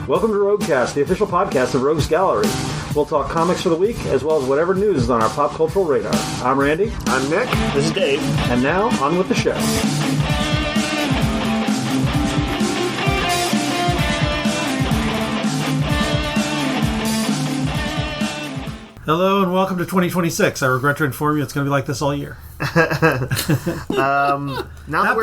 Welcome to Roguecast, the official podcast of Rogues Gallery. We'll talk comics for the week, as well as whatever news is on our pop cultural radar. I'm Randy. I'm Nick. This is Dave. And now, on with the show. Hello and welcome to 2026. I regret to inform you it's going to be like this all year. Happy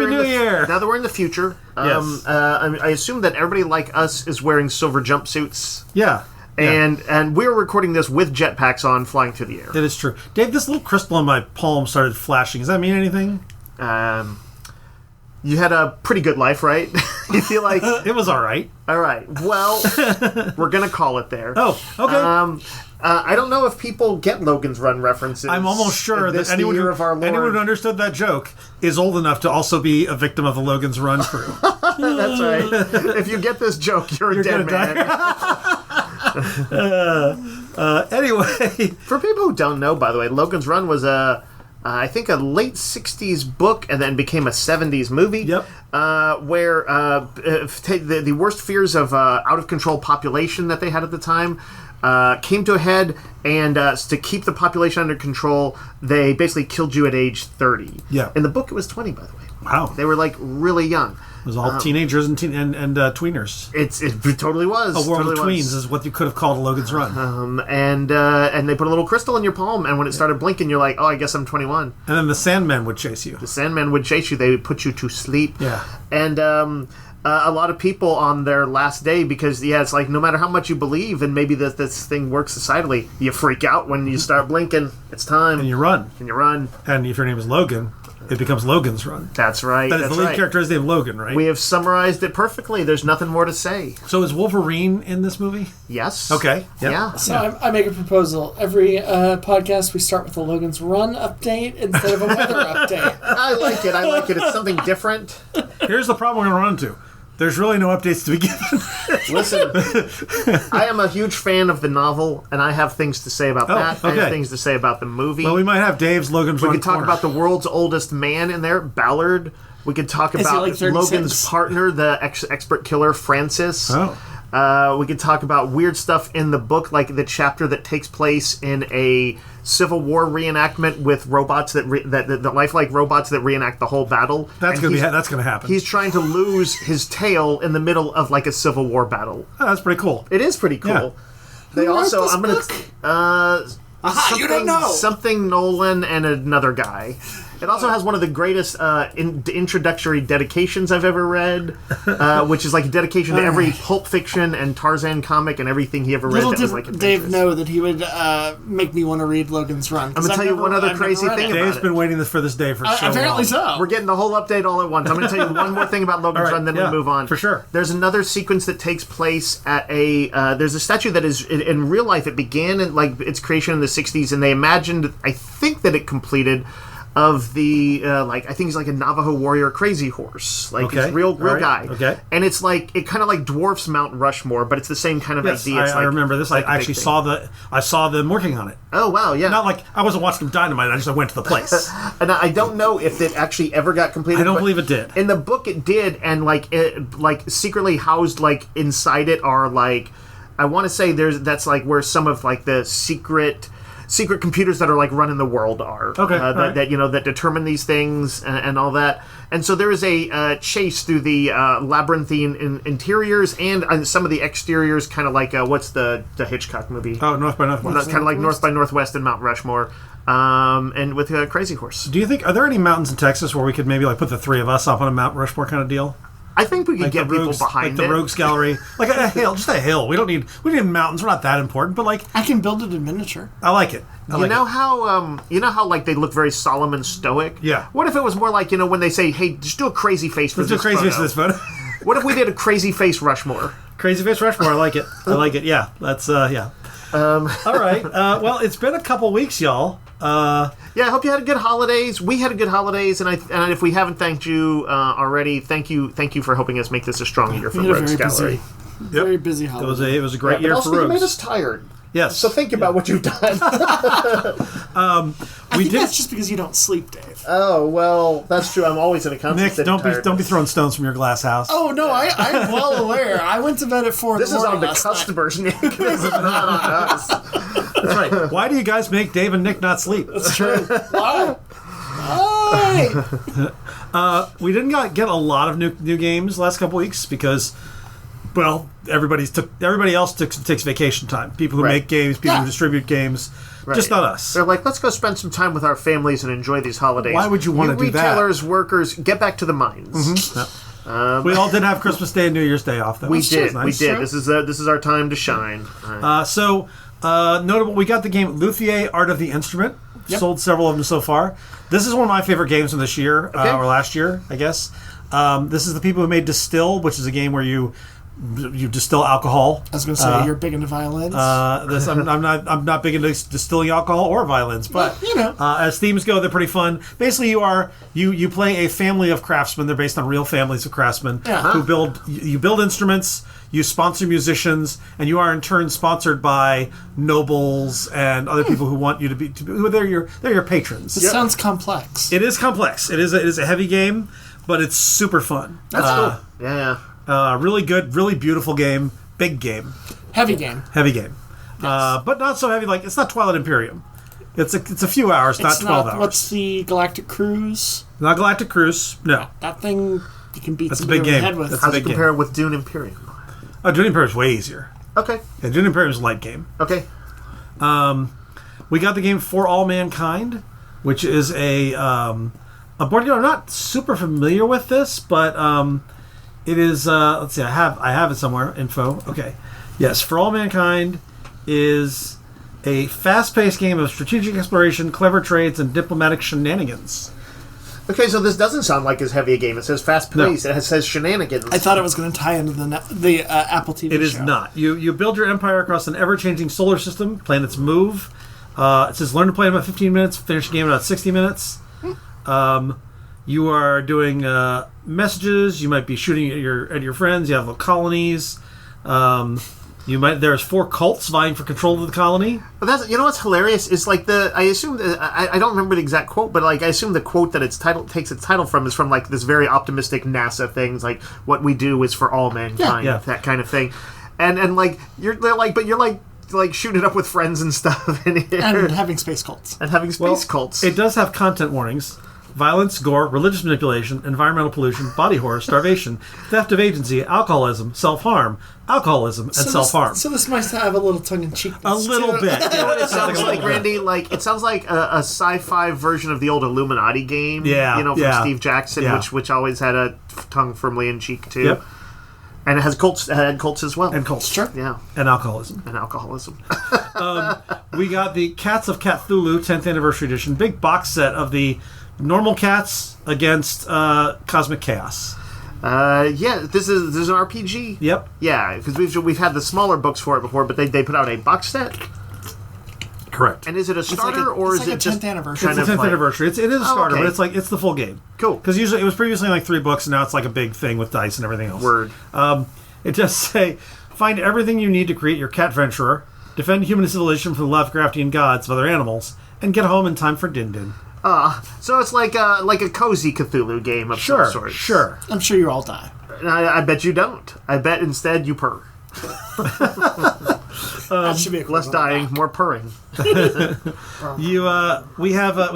New Year! Now that we're in the future, Yes. I assume that everybody like us is wearing silver jumpsuits. Yeah. And we're recording this with jetpacks on, flying through the air. It is true. Dave, this little crystal on my palm started flashing. Does that mean anything? You had a pretty good life, right? You feel like... It was all right. All right. Well, we're going to call it there. Oh, okay. I don't know if people get Logan's Run references. I'm almost sure that anyone who understood that joke is old enough to also be a victim of the Logan's Run crew. That's right. If you get this joke, you're a dead man. Anyway. For people who don't know, by the way, Logan's Run was I think a late 60s book and then became a 70s movie. Yep. Where the worst fears of out-of-control population that they had at the time came to a head, and to keep the population under control, they basically killed you at age 30. Yeah. In the book, it was 20, by the way. Wow. They were, like, really young. It was all teenagers and tweeners. It totally was. A world totally of tweens was. is what you could have called a Logan's Run. And they put a little crystal in your palm, and when it started blinking, you're like, oh, I guess I'm 21. And then the Sandmen would chase you. The Sandman would chase you. They would put you to sleep. Yeah. And a lot of people on their last day, because, it's like no matter how much you believe, and maybe this thing works societally, you freak out when you start blinking. It's time. And you run. And if your name is Logan, it becomes Logan's Run. That's right. That is the lead character's name, Logan, right? We have summarized it perfectly. There's nothing more to say. So is Wolverine in this movie? Yes. Okay. Yep. Yeah. So I make a proposal. Every podcast we start with a Logan's Run update instead of a weather update. I like it. It's something different. Here's the problem we're going to run into. There's really no updates to be given. Listen, I am a huge fan of the novel, and I have things to say about that. Okay. I have things to say about the movie. Well, we might have Dave's Logan's Run. We could talk about the world's oldest man in there, Ballard. We could talk about like 36? Logan's partner, the expert killer, Francis. Oh. We could talk about weird stuff in the book, like the chapter that takes place in a Civil War reenactment with robots that lifelike robots that reenact the whole battle. That's going to happen. He's trying to lose his tail in the middle of like a Civil War battle. Oh, that's pretty cool. It is pretty cool. Yeah. They Who also, wrote I'm this going to you don't know. something Nolan and another guy. It also has one of the greatest introductory dedications I've ever read, which is like a dedication to every Pulp Fiction and Tarzan comic and everything he ever read. Little that was did Dave know that he would make me want to read Logan's Run. I'm going to tell you one other crazy thing about Dave's it. been waiting for this day for so long. Apparently so. We're getting the whole update all at once. I'm going to tell you one more thing about Logan's Run, then we move on. For sure. There's another sequence that takes place at there's a statue that is, in real life, it began in like its creation in the 60s, and they imagined, I think that it completed, of the I think he's like a Navajo warrior Crazy Horse, like he's real guy. Okay. And it's like it kind of like dwarfs Mount Rushmore, but it's the same kind of idea. I remember this. I actually saw them working on it. Oh wow, yeah. Not like I wasn't watching them Dynamite. I just went to the place. And I don't know if it actually ever got completed. I don't believe it did. In the book, it did, and it secretly housed like inside it are like I want to say that's like where some of like the secret computers that are like running the world are. Okay. That determine these things and all that. And so there is a chase through the labyrinthine interiors and some of the exteriors, kind of like what's the Hitchcock movie? Oh, North by Northwest. Kind of like North by Northwest and Mount Rushmore. And with Crazy Horse. Do you think are there any mountains in Texas where we could maybe like put the three of us up on a Mount Rushmore kind of deal? I think we could like get people behind the Rogues Gallery, like a hill, just a hill. We don't need mountains. We're not that important, but like I can build it in miniature. I like it. You know how like they look very solemn and stoic. Yeah. What if it was more like when they say, "Hey, just do a crazy face for Let's this do a crazy photo." face for this photo. What if we did a crazy face Rushmore? Crazy face Rushmore. I like it. I like it. Yeah. That's yeah. All right. Well, it's been a couple weeks, y'all. Yeah, I hope you had good holidays. We had a good holidays, and if we haven't thanked you already, thank you for helping us make this a strong year for Rogues Gallery. Very busy holiday. It was a great year for also, Rogues. you made us tired. Yes. So think about what you've done. I think that's just because you don't sleep, Dave. Oh, well, that's true. I'm always in a constant Nick, state of tiredness. don't be throwing stones from your glass house. Oh, no, I'm well aware. I went to bed at 4 in the This is morning on the last night. customers, Nick. This is not on us. That's right. Why do you guys make Dave and Nick not sleep? That's true. Why? Why? We didn't get a lot of new games last couple weeks because, well, everybody else takes vacation time. People who make games, people who distribute games, just not us. They're like, let's go spend some time with our families and enjoy these holidays. Why would you want to do that? Retailers, workers, get back to the mines. We all did have Christmas Day and New Year's Day off, though. We did. Nice. We did. This is our time to shine. Notable, we got the game Luthier Art of the Instrument. Yep. Sold several of them so far. This is one of my favorite games from this year, or last year, I guess. This is the people who made Distill, which is a game where you distill alcohol. I was going to say you're big into violins. I'm not big into distilling alcohol or violins, but as themes go, they're pretty fun. Basically, you play a family of craftsmen. They're based on real families of craftsmen who build instruments. You sponsor musicians, and you are in turn sponsored by nobles and other people who want you to be. They're your patrons. This sounds complex. It is complex. It is a heavy game, but it's super fun. That's cool. Yeah. Really good, really beautiful game. Big game. Heavy game. Heavy game. Yes. But not so heavy. Like it's not Twilight Imperium. It's a few hours, not 12 hours. What's the Galactic Cruise? Not Galactic Cruise. No. That thing you can beat That's somebody a big over the game. head with. How does it compare with Dune Imperium? Oh, Dune Imperium is way easier. Okay. Yeah, Dune Imperium is a light game. Okay. We got the game For All Mankind, which is a board game. I'm not super familiar with this, but it is. Let's see. I have it somewhere. Info. Okay. Yes. For All Mankind is a fast-paced game of strategic exploration, clever trades, and diplomatic shenanigans. Okay, so this doesn't sound like as heavy a game. It says fast-paced. No. It says shenanigans. I thought it was going to tie into the Apple TV show. It is not. You build your empire across an ever-changing solar system. Planets move. It says learn to play in about 15 minutes. Finish the game in about 60 minutes. You are doing messages. You might be shooting at your friends. You have colonies. There's 4 cults vying for control of the colony. But that's what's hilarious is like I assume I don't remember the exact quote, but like I assume the quote that takes its title from is from like this very optimistic NASA things like what we do is for all mankind, that kind of thing, and like you're shooting it up with friends and stuff and having space cults cults. It does have content warnings. Violence, gore, religious manipulation, environmental pollution, body horror, starvation, theft of agency, alcoholism, self-harm, alcoholism, and self-harm. So this might have a little tongue-in-cheek. A little bit. It sounds like, Randy, it sounds like a sci-fi version of the old Illuminati game. From Steve Jackson, which always had a tongue firmly in cheek too. Yep. And it has cults. It had cults as well. And cults. Sure. Yeah. And alcoholism. We got the Cats of Cthulhu 10th Anniversary Edition. Big box set of the normal cats against Cosmic Chaos. This is an RPG. Yep. Yeah, because we've had the smaller books for it before, but they put out a box set. Correct. And is it a starter or is it just 10th anniversary? It's the 10th anniversary. It is a starter, but it's the full game. Cool. Because usually it was previously like 3 books, and now it's like a big thing with dice and everything else. Word. It does say, find everything you need to create your cat venturer, defend human civilization from the Lovecraftian gods of other animals, and get home in time for Din-Din. So it's like a cozy Cthulhu game of some sort. Sure. I'm sure you all die. I bet you don't. I bet instead you purr. That should be a less dying, more purring. We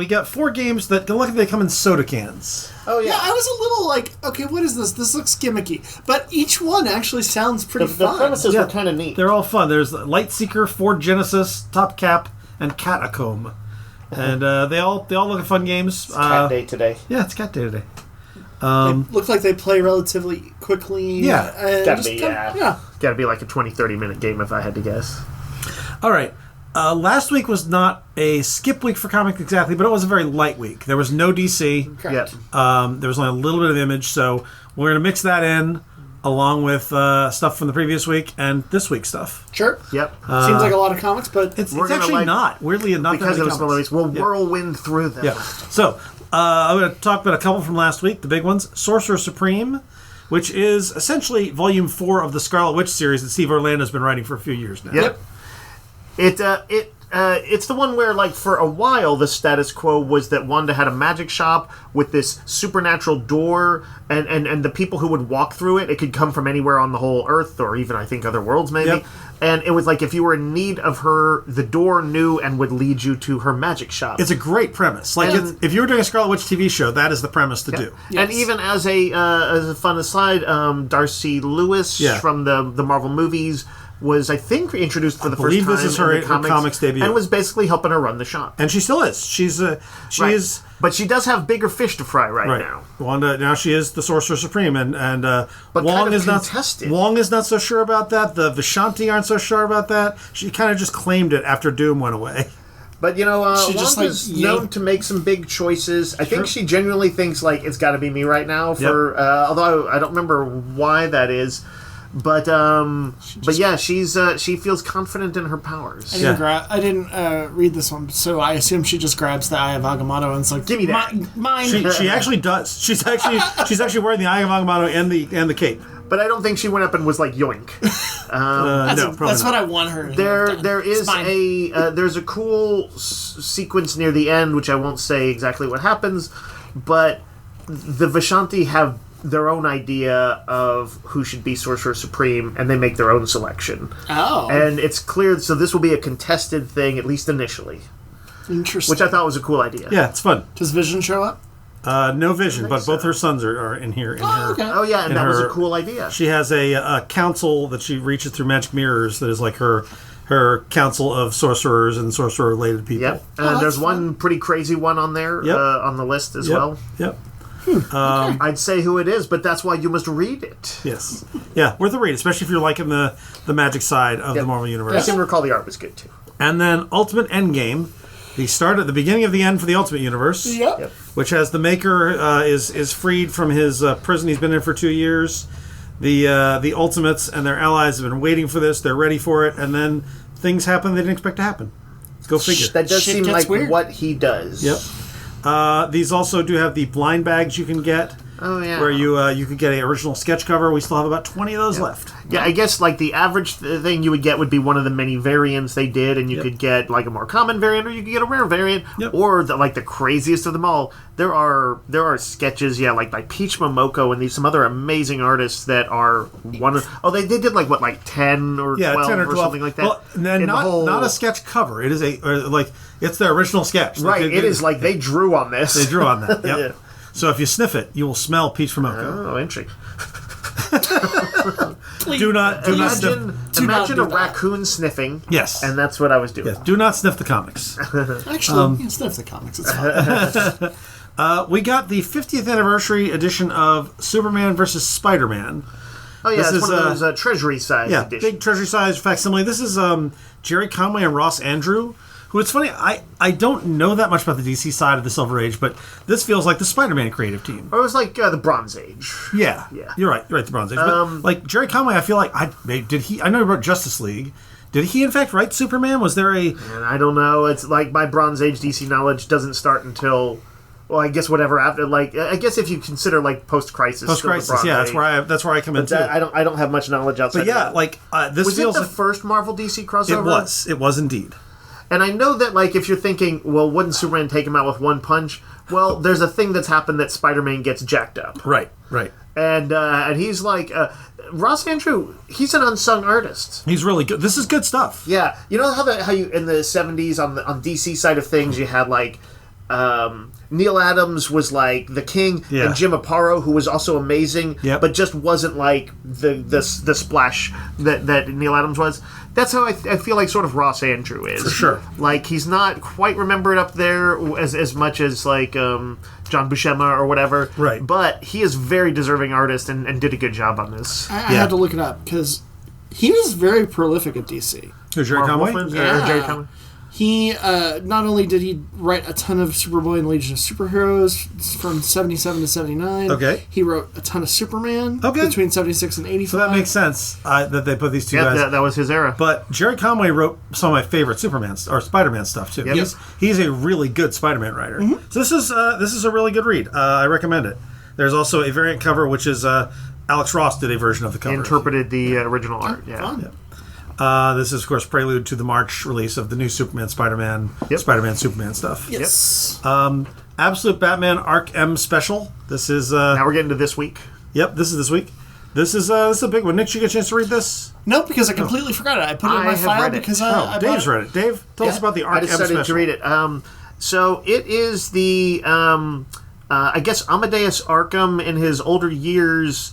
got 4 games that look like they come in soda cans. Oh yeah, I was a little like, okay, what is this? This looks gimmicky, but each one actually sounds pretty fun. The premises were kind of neat. They're all fun. There's Lightseeker, Ford Genesis, Top Cap, and Catacomb, and they all look like fun games. It's Cat Day today. Yeah, it's Cat Day today. They look like they play relatively quickly. Yeah, Gotta be like a 20-30 minute game if I had to guess. All right. Last week was not a skip week for comics exactly, but it was a very light week. There was no DC. Correct. There was only a little bit of Image, so we're going to mix that in along with stuff from the previous week and this week's stuff. Sure. Yep. Seems like a lot of comics, but It's actually not. Weirdly, not because that many it was comics. We'll whirlwind through them. Yeah. So, I'm going to talk about a couple from last week, the big ones. Sorcerer Supreme, which is essentially Volume 4 of the Scarlet Witch series that Steve Orlando's been writing for a few years now. Yep. It's the one where, like, for a while, the status quo was that Wanda had a magic shop with this supernatural door, and the people who would walk through it could come from anywhere on the whole Earth, or even, I think, other worlds, maybe. Yep. And it was like, if you were in need of her, the door knew and would lead you to her magic shop. It's a great premise. Like, if you were doing a Scarlet Witch TV show, that is the premise to do. Yes. And even as a fun aside, Darcy Lewis from the Marvel movies was, I think, introduced for the first time this is her in the comics debut. and was basically helping her run the shop. And she still is. She is... But she does have bigger fish to fry right now. Wanda, now she is the Sorcerer Supreme, and But Wong kind of is not contested. Wong is not so sure about that. The Vishanti aren't so sure about that. She kind of just claimed it after Doom went away. But, She just, Wanda's like, known to make some big choices. I think she genuinely thinks, like, it's got to be me right now. For although I don't remember why that is. But she feels confident in her powers. I didn't read this one, so I assume she just grabs the Eye of Agamotto and it's like, give me that. Mine. She actually does. She's actually wearing the Eye of Agamotto and the cape. But I don't think she went up and was like, yoink. That's what I want her to have done. There's a cool sequence near the end, which I won't say exactly what happens, but the Vishanti have their own idea of who should be Sorcerer Supreme, and they make their own selection. Oh. And it's clear, so this will be a contested thing, at least initially. Interesting. Which I thought was a cool idea. Yeah, it's fun. Does Vision show up? No Vision, but both her sons are in here. Okay. Oh, yeah, and that was a cool idea. She has a council that she reaches through magic mirrors that is like her council of sorcerers and sorcerer-related people. Yep. There's one pretty crazy one on there, on the list as well. Yep. I'd say who it is, but that's why you must read it. Yes. Yeah, worth a read, especially if you're liking the magic side of the Marvel Universe. I seem to recall the art was good, too. And then Ultimate Endgame, the start at the beginning of the end for the Ultimate Universe. Yep. Which has the Maker is freed from his prison he's been in for 2 years. The Ultimates and their allies have been waiting for this. They're ready for it, and then things happen they didn't expect to happen. Go figure. That does Shit seem gets like weird. what he does. Yep. These also do have the blind bags you can get. Oh, yeah. Where you could get an original sketch cover. We still have about 20 of those left. Yeah, I guess like the average thing you would get would be one of the many variants they did, and you could get like a more common variant, or you could get a rare variant, or the craziest of them all. There are sketches, like by Peach Momoko and some other amazing artists that are one of. Oh, they did like 10 or 12 10 or 12 or something like that. Well, then not a sketch cover. It is it's the original sketch. Right. It is like they drew on this. They drew on that. Yep. Yeah. So if you sniff it, you will smell Peach Momoko. Oh, interesting. Do not sniff. Imagine a raccoon sniffing. Yes. And that's what I was doing. Yes. Do not sniff the comics. Actually, you can sniff the comics. It's fine. We got the 50th anniversary edition of Superman vs. Spider-Man. Oh, yeah, it's one of those treasury size editions. Big treasury size facsimile. This is Jerry Conway and Ross Andrew. Who, it's funny, I don't know that much about the DC side of the Silver Age, but this feels like the Spider-Man creative team. Or it was like the Bronze Age. Yeah. You're right, the Bronze Age. But, like, Jerry Conway, I feel like, I know he wrote Justice League. Did he, in fact, write Superman? Was there a... And I don't know. It's like my Bronze Age DC knowledge doesn't start until... Well, I guess whatever after, I guess if you consider post-crisis. Post-crisis, yeah, that's where I come into it. I don't have much knowledge outside. But this was feels it the first Marvel DC crossover? It was indeed. And I know that, if you're thinking, well, wouldn't Superman take him out with one punch? Well, there's a thing that's happened that Spider-Man gets jacked up. Right. And he's like, Ross Andrew, he's an unsung artist. He's really good. This is good stuff. Yeah. You know how you in the 70s on DC side of things, you had, Neil Adams was the king, and Jim Aparo, who was also amazing, but just wasn't the splash that Neil Adams was. That's how I feel like sort of Ross Andrew is. For sure. He's not quite remembered up there as much as John Buscema or whatever. Right. But he is a very deserving artist and did a good job on this. I had to look it up because he was very prolific at DC. Who's Jerry Conway? Jerry Conway. He not only did he write a ton of Superboy and Legion of Superheroes from 77 to 79. Okay. He wrote a ton of Superman Okay. between 76 and 85. So that makes sense that they put these two guys. Yeah, that was his era. But Jerry Conway wrote some of my favorite Superman or Spider-Man stuff too. Yep. He's a really good Spider-Man writer. Mm-hmm. So this is a really good read. I recommend it. There's also a variant cover which is Alex Ross did a version of the cover. Interpreted the original art. Yeah. Fun. This is, of course, prelude to the March release of the new Superman, Spider-Man, Spider-Man, Superman stuff. Yes. Absolute Batman Ark-M Special. This is... now we're getting to this week. Yep, this is this week. This is a big one. Nick, did you get a chance to read this? No, because I completely forgot it. I put it in my file because I Dave's read it. Dave, tell us about the Ark-M Special. I decided to read it. So it is the, I guess, Amadeus Arkham in his older years,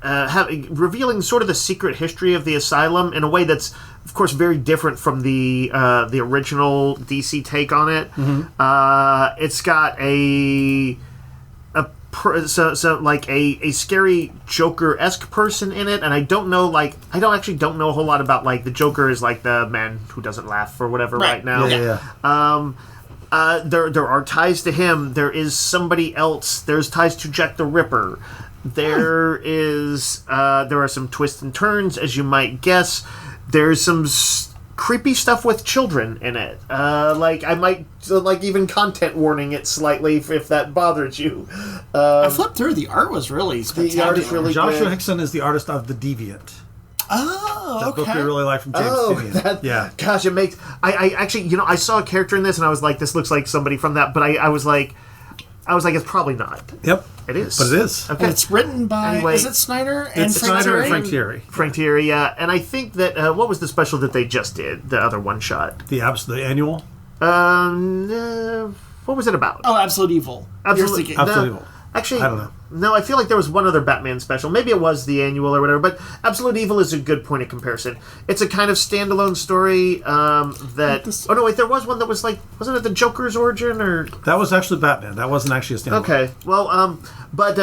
revealing sort of the secret history of the asylum in a way that's, of course, very different from the original DC take on it. Mm-hmm. It's got a scary Joker-esque person in it, and I don't actually know a whole lot about, like, the Joker is like the man who doesn't laugh or whatever right now. Yeah. There are ties to him. There is somebody else. There's ties to Jack the Ripper. There are some twists and turns, as you might guess. There's some creepy stuff with children in it. I might even content warning it slightly if that bothers you. I flipped through. The art was really spectacular. The art is really Joshua good. Hickson is the artist of The Deviant. Oh, that book we really like from James Tynion. Gosh, it makes... I actually, I saw a character in this and I was like, this looks like somebody from that, but I was like, it's probably not. Yep. It is. But it is. Okay. And it's written by... Anyway, is it Snyder and it's Frank Snyder Thierry? and Frank Thierry. Frank Thierry, yeah. And I think that... what was the special that they just did? The other one-shot? The annual? What was it about? Oh, Absolute Evil. Absolute Evil. Actually, I don't know. No, I feel like there was one other Batman special. Maybe it was the annual or whatever, but Absolute Evil is a good point of comparison. It's a kind of standalone story that... Oh, no, wait, there was one that was like... Wasn't it the Joker's origin, or... That was actually Batman. That wasn't actually a standalone. Okay, well, but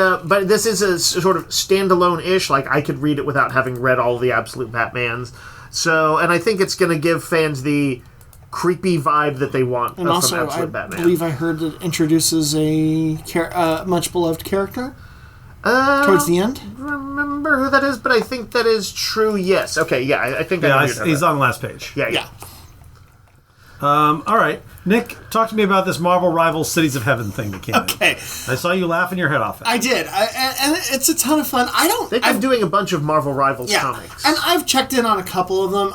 this is a sort of standalone-ish. Like, I could read it without having read all the Absolute Batmans. So, and I think it's going to give fans the creepy vibe that they want and from also, Absolute I Batman. believe I heard it introduces a much beloved character towards the end. Remember who that is, but I think that is true. Yes. Okay. Yeah. I think. Yeah, he's on the last page. Yeah. All right, Nick, talk to me about this Marvel Rivals Cities of Heaven thing that came in. Okay. I saw you laughing your head off. I did, and it's a ton of fun. They've been doing a bunch of Marvel Rivals comics, and I've checked in on a couple of them.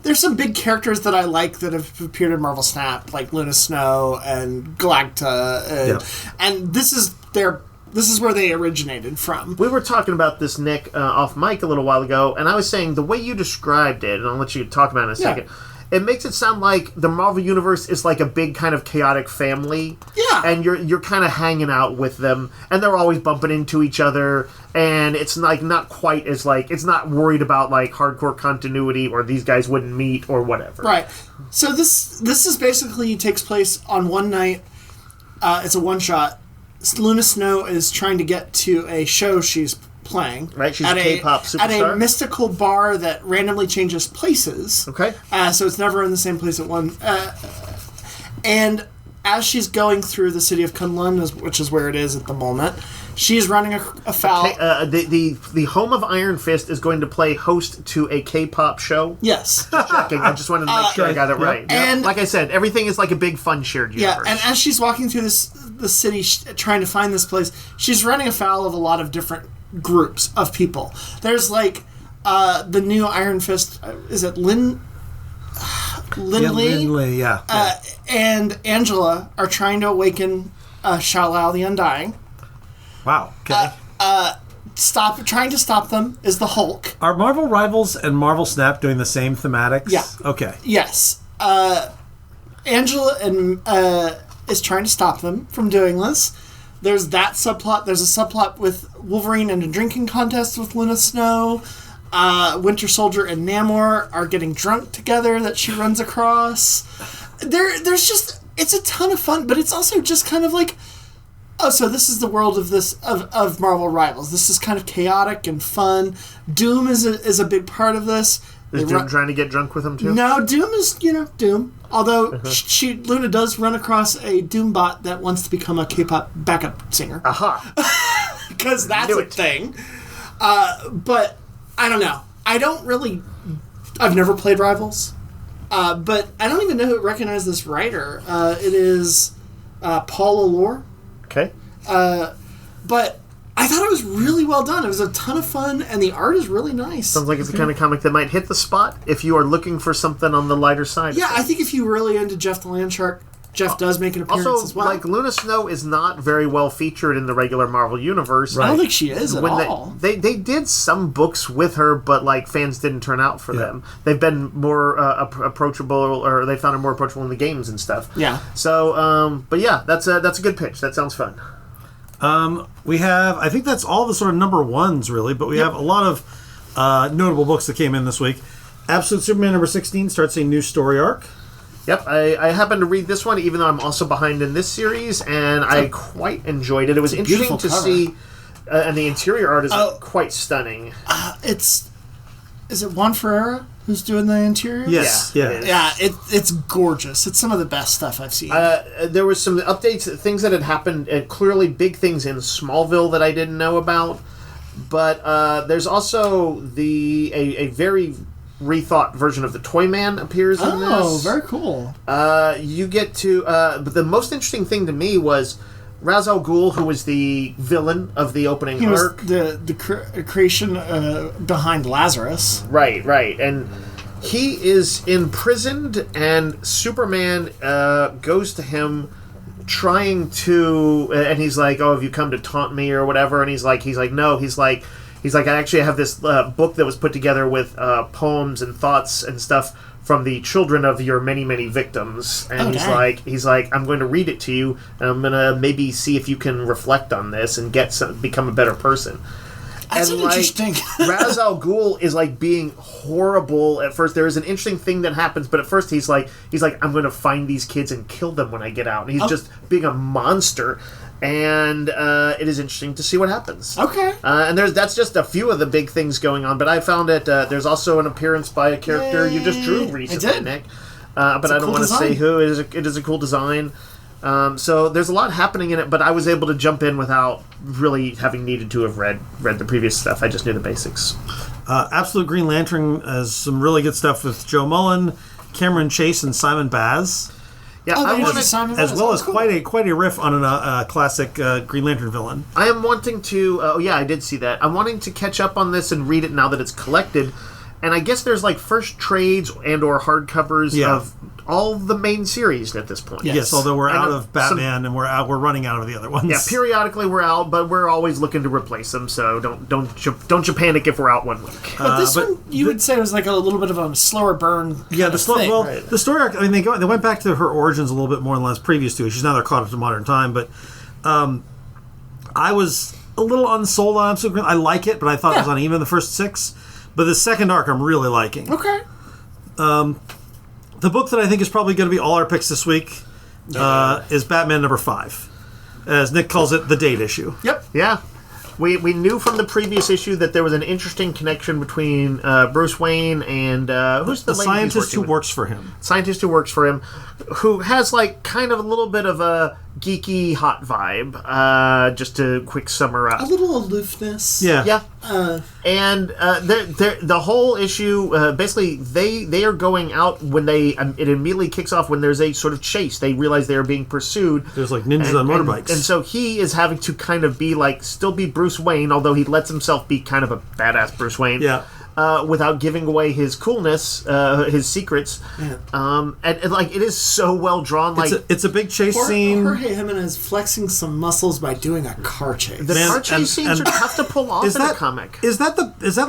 There's some big characters that I like that have appeared in Marvel Snap, like Luna Snow and Galacta, and this is where they originated from. We were talking about this, Nick, off mic a little while ago, and I was saying the way you described it, and I'll let you talk about it in a second. It makes it sound like the Marvel Universe is like a big kind of chaotic family. Yeah. And you're kind of hanging out with them, and they're always bumping into each other, and it's like not quite as like, it's not worried about like hardcore continuity or these guys wouldn't meet or whatever. Right. So this is basically takes place on one night. It's a one-shot. Luna Snow is trying to get to a show she's playing. Right, she's a K-pop superstar. At a mystical bar that randomly changes places. Okay. So it's never in the same place at one. And as she's going through the city of Kunlun, which is where it is at the moment, she's running afoul. The home of Iron Fist is going to play host to a K-pop show. Yes. Just checking. I just wanted to make sure I got it right. And like I said, everything is like a big fun shared universe. Yeah, and as she's walking through the city trying to find this place, she's running afoul of a lot of different groups of people. There's like the new Iron Fist. Is it Lin Lee? Lin Lee, yeah. And Angela are trying to awaken Shao-Lao the Undying. Wow. Okay. Trying to stop them is the Hulk. Are Marvel Rivals and Marvel Snap doing the same thematics? Yeah. Okay. Yes. Angela is trying to stop them from doing this. There's that subplot. There's a subplot with Wolverine and a drinking contest with Luna Snow. Winter Soldier and Namor are getting drunk together that she runs across. There's just... It's a ton of fun, but it's also just kind of like... Oh, so this is the world of Marvel Rivals. This is kind of chaotic and fun. Doom is a big part of this. Is Doom trying to get drunk with him too? No, Doom is, Doom. Although Luna does run across a Doom bot that wants to become a K-pop backup singer. Aha. Because that's a thing. But I don't know. I've never played Rivals. But I don't even recognize this writer. It is Paul Allure. Okay. But I thought it was really well done. It was a ton of fun, and the art is really nice. Sounds like it's the kind of comic that might hit the spot if you are looking for something on the lighter side. Yeah, I think if you're really into Jeff the Landshark, Jeff does make an appearance also, as well. like, Luna Snow is not very well featured in the regular Marvel universe. I don't think she is at all. They did some books with her, but like fans didn't turn out for them. They've been more approachable, or they found her more approachable in the games and stuff. Yeah. So, but yeah, that's a good pitch. That sounds fun. We have, I think that's all the sort of number ones, really, but we have a lot of notable books that came in this week. Absolute Superman number 16 starts a new story arc. Yep, I happened to read this one, even though I'm also behind in this series, and I quite enjoyed it. It was interesting to see, and the interior art is quite stunning. Is it Juan Ferreira who's doing the interior? Yes, Yeah, it's gorgeous. It's some of the best stuff I've seen. There was some updates, things that had happened, clearly big things in Smallville that I didn't know about, but there's also a very rethought version of the Toyman appears in this. Oh, very cool. You get to... but the most interesting thing to me was Ra's al Ghul, who was the villain of the opening arc. He was the creation behind Lazarus. Right. And he is imprisoned, and Superman goes to him trying to... and he's like, oh, have you come to taunt me or whatever? And he's like, no. He's like, I actually have this book that was put together with poems and thoughts and stuff from the children of your many, many victims. And he's like, I'm going to read it to you, and I'm going to maybe see if you can reflect on this and become a better person. That's interesting. Ra's al Ghul is like being horrible at first. There is an interesting thing that happens, but at first he's like, I'm going to find these kids and kill them when I get out. And he's just being a monster. And it is interesting to see what happens. Okay. And that's just a few of the big things going on. But I found it. There's also an appearance by a character you just drew recently, Nick. But I don't want to say who. It is a cool design. So there's a lot happening in it. But I was able to jump in without really having needed to have read the previous stuff. I just knew the basics. Absolute Green Lantern has some really good stuff with Joe Mullen, Cameron Chase, and Simon Baz. Yeah, as well as quite a riff on a classic Green Lantern villain. I am wanting to. I did see that. I'm wanting to catch up on this and read it now that it's collected. And I guess there's like first trades and/or hardcovers of all the main series at this point. Yes, although we're out of Batman and we're running out of the other ones. Yeah, periodically we're out, but we're always looking to replace them. So don't you panic if we're out 1 week. But this one you would say was like a little bit of a slower burn. The story arc. I mean, they went back to her origins a little bit more than the last previous two. She's now they're caught up to modern time, but I was a little unsold on Absolute Green. I like it, but I thought it was uneven the first 6. But the second arc I'm really liking. Okay. The book that I think is probably going to be all our picks this week is Batman number 5. As Nick calls it, the date issue. Yep. Yeah. We knew from the previous issue that there was an interesting connection between Bruce Wayne and who's the scientist who works for him. Scientist who works for him, who has like kind of a little bit of a geeky hot vibe. Just to quick summarize, a little aloofness. Yeah. And the whole issue, basically, they are going out when it immediately kicks off when there's a sort of chase. They realize they are being pursued. There's like ninjas on motorbikes. And so he is having to kind of be like, still be Bruce Wayne, although he lets himself be kind of a badass Bruce Wayne. Yeah. Without giving away his coolness, his secrets. Yeah. And like, it is so well drawn. Like, it's a big chase scene. Jorge Jimenez flexing some muscles by doing a car chase. The car chase scenes are tough to pull off in a comic. Is that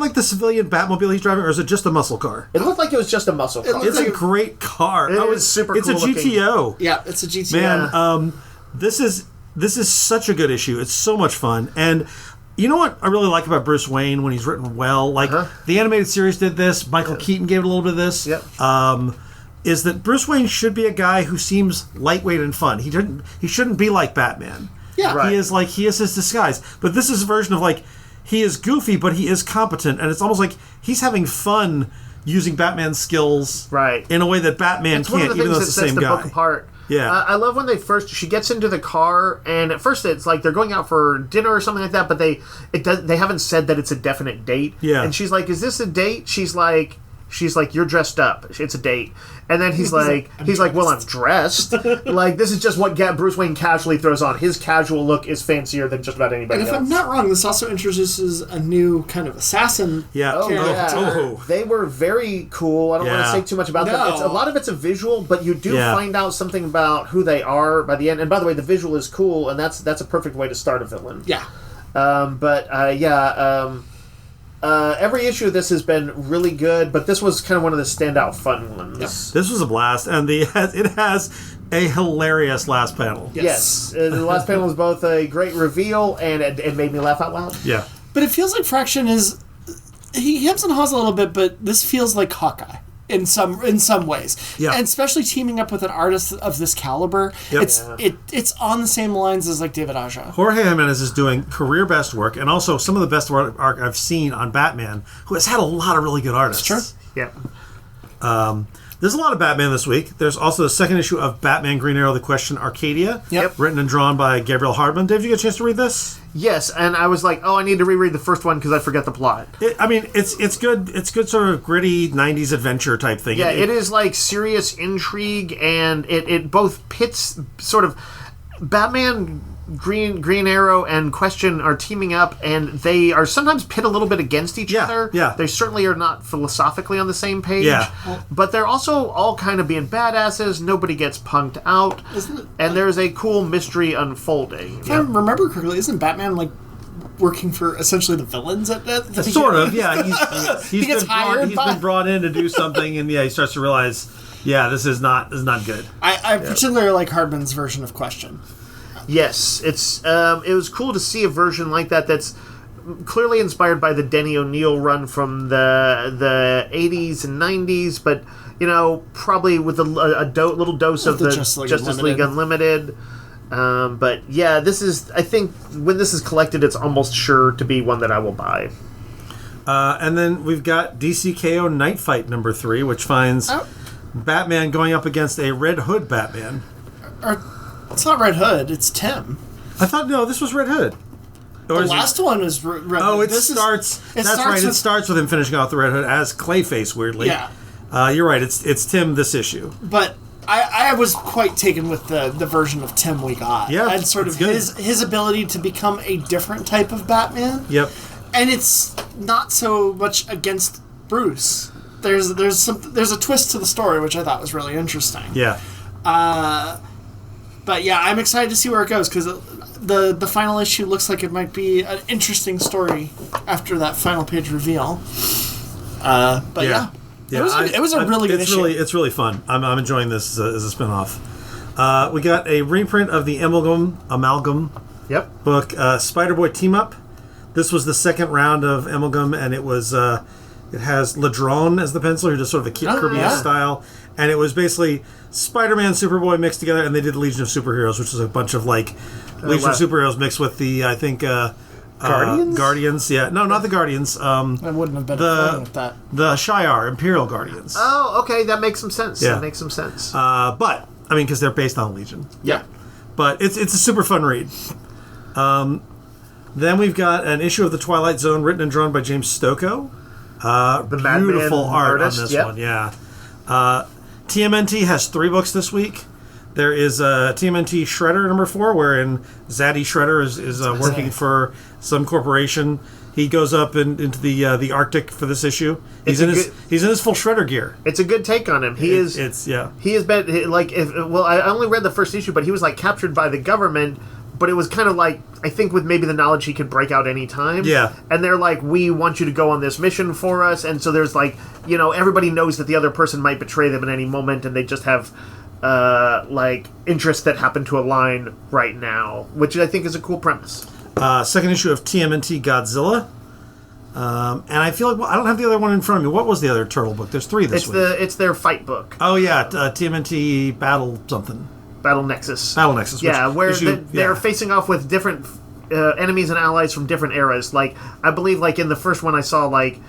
like the civilian Batmobile he's driving, or is it just a muscle car? It looked like it was just a muscle car. It's a great car. It is super cool. It's a GTO. Looking. Yeah, it's a GTO. Man, this is such a good issue. It's so much fun. And you know what I really like about Bruce Wayne when he's written well? Like, the animated series did this. Michael Keaton gave it a little bit of this. Yep. Is that Bruce Wayne should be a guy who seems lightweight and fun. He shouldn't be like Batman. Yeah. Right. He is his disguise. But this is a version of like, he is goofy, but he is competent. And it's almost like he's having fun using Batman's skills in a way that Batman can't, even though it's the same guy. Book apart. Yeah. I love when she gets into the car, and at first it's like they're going out for dinner or something like that, but they haven't said that it's a definite date. Yeah. And she's like, is this a date? She's like, she's like, "You're dressed up. It's a date." And then he's like, "Well, I'm dressed." Like, this is just what Bruce Wayne casually throws on. His casual look is fancier than just about anybody else. And if I'm not wrong, this also introduces a new kind of assassin. Yeah. They were very cool. I don't want to say too much about them. A lot of it's a visual, but you do find out something about who they are by the end. And by the way, the visual is cool, and that's a perfect way to start a villain. Yeah. Every issue of this has been really good, but this was kind of one of the standout fun ones. Yep. This was a blast, and it has a hilarious last panel. Yes. The last panel was both a great reveal and it made me laugh out loud. Yeah. But it feels like Fraction is... He hems and haws a little bit, but this feels like Hawkeye in some ways. Yeah. And especially teaming up with an artist of this caliber, it's on the same lines as like David Aja. Jorge Jimenez is doing career best work, and also some of the best work I've seen on Batman, who has had a lot of really good artists. Sure. Yeah. There's a lot of Batman this week. There's also the second issue of Batman Green Arrow: The Question Arcadia. Yep. Written and drawn by Gabriel Hardman. Dave, did you get a chance to read this? Yes, and I was like, I need to reread the first one because I forget the plot. It's good. It's good, sort of gritty '90s adventure type thing. Yeah, it is like serious intrigue, and it both pits sort of Batman, Green Arrow, and Question are teaming up, and they are sometimes pit a little bit against each other. Yeah. They certainly are not philosophically on the same page. Yeah. But they're also all kind of being badasses. Nobody gets punked out. And there's a cool mystery unfolding. If I remember correctly, isn't Batman like working for essentially the villains at the sort of, yeah. He gets hired. He's been brought in to do something, and he starts to realize, this is not good. I particularly like Hardman's version of Question. Yes, it was cool to see a version like that that's clearly inspired by the Denny O'Neil run from the 80s and 90s, but probably with a little dose of the Justice League Unlimited. But yeah, I think when this is collected, it's almost sure to be one that I will buy. And then we've got DCKO Night Fight number 3, which finds Batman going up against a Red Hood Batman. It's not Red Hood, it's Tim. I thought, no, this was Red Hood. The last one is Red Hood. Oh, it starts with him finishing off the Red Hood as Clayface, weirdly. Yeah. You're right, it's Tim this issue. But I was quite taken with the version of Tim we got. Yeah, and sort of his ability to become a different type of Batman. Yep. And it's not so much against Bruce. There's a twist to the story which I thought was really interesting. Yeah. But yeah, I'm excited to see where it goes because the final issue looks like it might be an interesting story after that final page reveal. But yeah. It was a really good issue. It's really fun. I'm enjoying this as a spin-off. We got a reprint of the Amalgam book, Spider-Boy Team Up. This was the second round of Amalgam, and it was it has Ladron as the penciler, who does sort of a Kid Kirby-esque style. And it was basically Spider-Man, Superboy mixed together, and they did Legion of Superheroes, which is a bunch of Legion of Superheroes mixed with the Guardians. Yeah, no, not the Guardians. I wouldn't have been fine with that. The Shi'ar Imperial Guardians. Oh, okay, that makes some sense. Yeah. That makes some sense. But I mean, because they're based on Legion. Yeah. But it's a super fun read. Then we've got an issue of the Twilight Zone written and drawn by James Stokoe. The beautiful art artist, on this one. Yeah. TMNT has 3 books this week. There is TMNT Shredder number 4, wherein Zaddy Shredder is working for some corporation. He goes up into the Arctic for this issue. He's in his full Shredder gear. It's a good take on him. He has been like I only read the first issue, but he was like captured by the government. But it was kind of like, I think with maybe the knowledge he could break out any time. Yeah. And they're like, we want you to go on this mission for us. And so there's like, everybody knows that the other person might betray them at any moment, and they just have interests that happen to align right now, which I think is a cool premise. Second issue of TMNT Godzilla. And I feel like I don't have the other one in front of me. What was the other Turtle book? There's 3 this week. It's their fight book. Oh, yeah. TMNT Battle something. Battle Nexus. Yeah, where they're facing off with different enemies and allies from different eras. Like, I believe, like, in the first one I saw, like,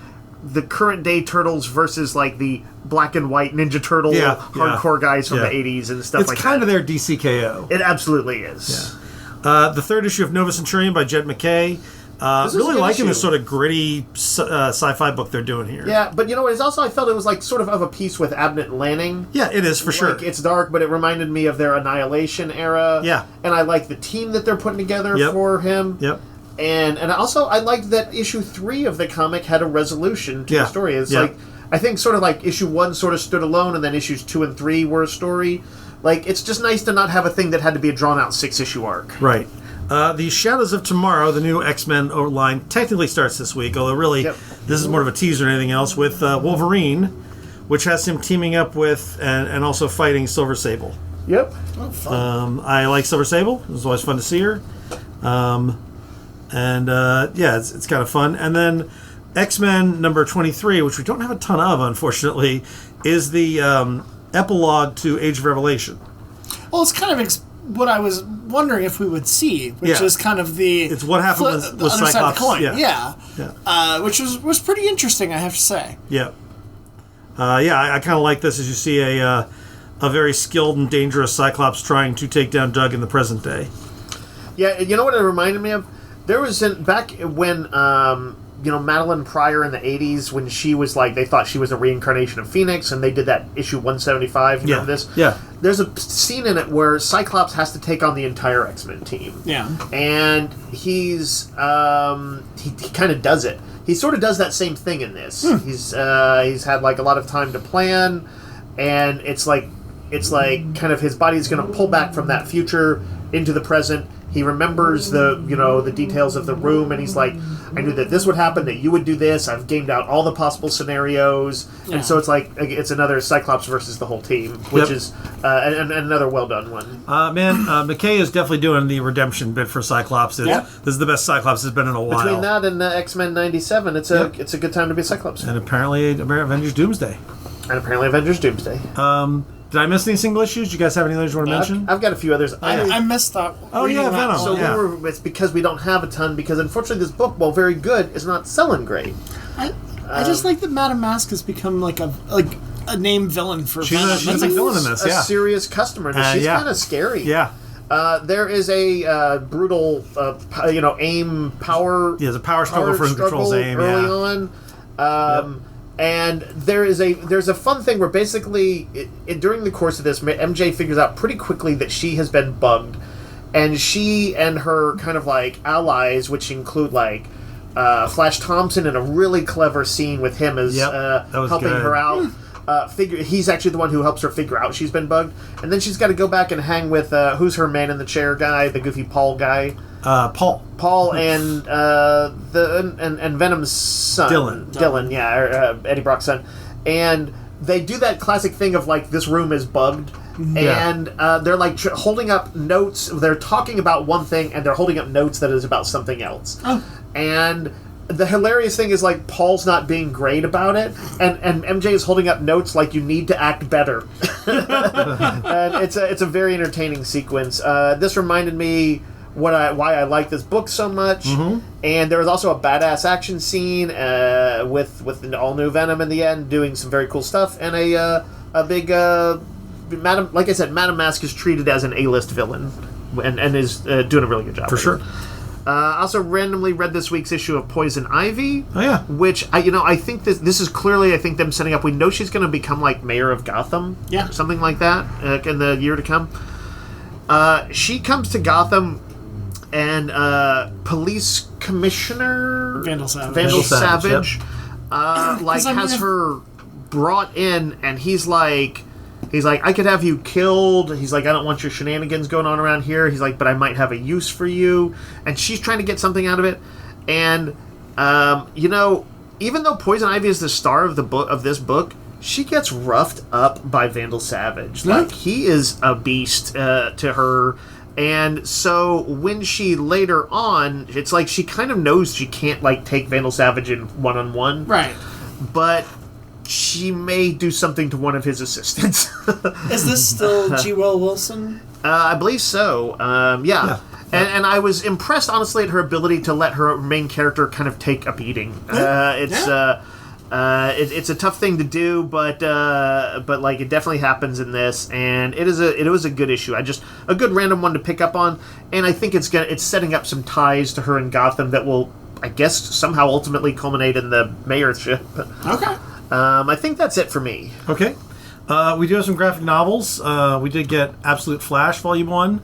the current day Turtles versus, like, the black and white Ninja Turtle hardcore guys from the 80s and stuff like that. It's kind of their DCKO. It absolutely is. Yeah. The third issue of Nova Centurion by Jed McKay. This is a Really good liking issue. this sort of gritty sci-fi book they're doing here. Yeah, but you know what? It's also, I felt it was like sort of a piece with Abnett Lanning. Yeah, it is for sure. Like, it's dark, but it reminded me of their Annihilation era. Yeah. And I like the team that they're putting together Yep. for him. Yep. And also, I liked that issue 3 of the comic had a resolution to Yeah. the story. It's Yeah. like, I think sort of like issue 1 sort of stood alone, and then issues 2 and 3 were a story. Like, it's just nice to not have a thing that had to be a drawn-out 6-issue arc. Right. The Shadows of Tomorrow, the new X-Men line, technically starts this week, although really this is more of a teaser than anything else, with Wolverine, which has him teaming up with and also fighting Silver Sable. Yep. Oh, fun. I like Silver Sable. It was always fun to see her. It's kind of fun. And then X-Men number 23, which we don't have a ton of, unfortunately, is the epilogue to Age of Revelation. Well, it's kind of what I was wondering if we would see, which is kind of the... It's what happened with the other side of Cyclops. the coin. Yeah. Which was pretty interesting, I have to say. Yeah. I kind of like this as you see a very skilled and dangerous Cyclops trying to take down Doug in the present day. Yeah, you know what it reminded me of? There was back when Madeline Pryor in the 80s, when she was like, they thought she was a reincarnation of Phoenix, and they did that issue 175. You remember this? Yeah. There's a scene in it where Cyclops has to take on the entire X-Men team. Yeah. And he's he kind of does it. He sort of does that same thing in this. He's had like a lot of time to plan, and it's like kind of his body's going to pull back from that future into the present. He remembers the details of the room, and he's like, I knew that this would happen, that you would do this. I've gamed out all the possible scenarios, and so it's like it's another Cyclops versus the whole team, which is and another well done one. McKay is definitely doing the redemption bit for Cyclops. This is the best Cyclops has been in a while. Between that and X-Men '97, it's a good time to be a Cyclops. And apparently Avengers Doomsday. Did I miss any single issues? Do you guys have any others you want to mention? I've got a few others. I missed that. Oh, yeah, Venom. So it's because we don't have a ton, because unfortunately this book, while very good, is not selling great. I just like that Madame Mask has become like a name villain for Venom. She's a villain in this, a serious customer. She's kind of scary. Yeah. There is a brutal, aim power. Yeah, there's a power struggle for who controls aim. Early on. And there's a fun thing where basically during the course of this, MJ figures out pretty quickly that she has been bugged, and she and her kind of like allies, which include like Flash Thompson in a really clever scene with him as helping her out. He's actually the one who helps her figure out she's been bugged, and then she's got to go back and hang with who's her man in the chair guy, the goofy Paul guy. Paul and Venom's son, Dylan, Eddie Brock's son, and they do that classic thing of like, this room is bugged, and they're like holding up notes. They're talking about one thing, and they're holding up notes that is about something else. And the hilarious thing is, like, Paul's not being great about it, and MJ is holding up notes like, you need to act better. And it's a very entertaining sequence. This reminded me why I like this book so much. And there was also a badass action scene with an all new Venom in the end, doing some very cool stuff, and a big Madam, like I said, Madame Mask is treated as an A-list villain, and is doing a really good job. For sure. I also randomly read this week's issue of Poison Ivy. Oh yeah. Which I think this is clearly, I think, them setting up. We know she's going to become like mayor of Gotham. Yeah. Something like that in the year to come. She comes to Gotham, and Police Commissioner Vandal Savage has her brought in, and he's like, I could have you killed. He's like, I don't want your shenanigans going on around here. He's like, but I might have a use for you. And she's trying to get something out of it. And even though Poison Ivy is the star of this book, she gets roughed up by Vandal Savage. Like, he is a beast to her. And so when she later on, it's like she kind of knows she can't like take Vandal Savage in one-on-one. Right. But she may do something to one of his assistants. Is this still G. Will Wilson? I believe so. Yeah. And I was impressed, honestly, at her ability to let her main character kind of take a beating. It's a tough thing to do, but like, it definitely happens in this, and it was a good issue. A good random one to pick up on, and I think it's setting up some ties to her in Gotham that will I guess, somehow ultimately culminate in the mayorship. Okay. I think that's it for me. Okay. We do have some graphic novels. We did get Absolute Flash Volume 1,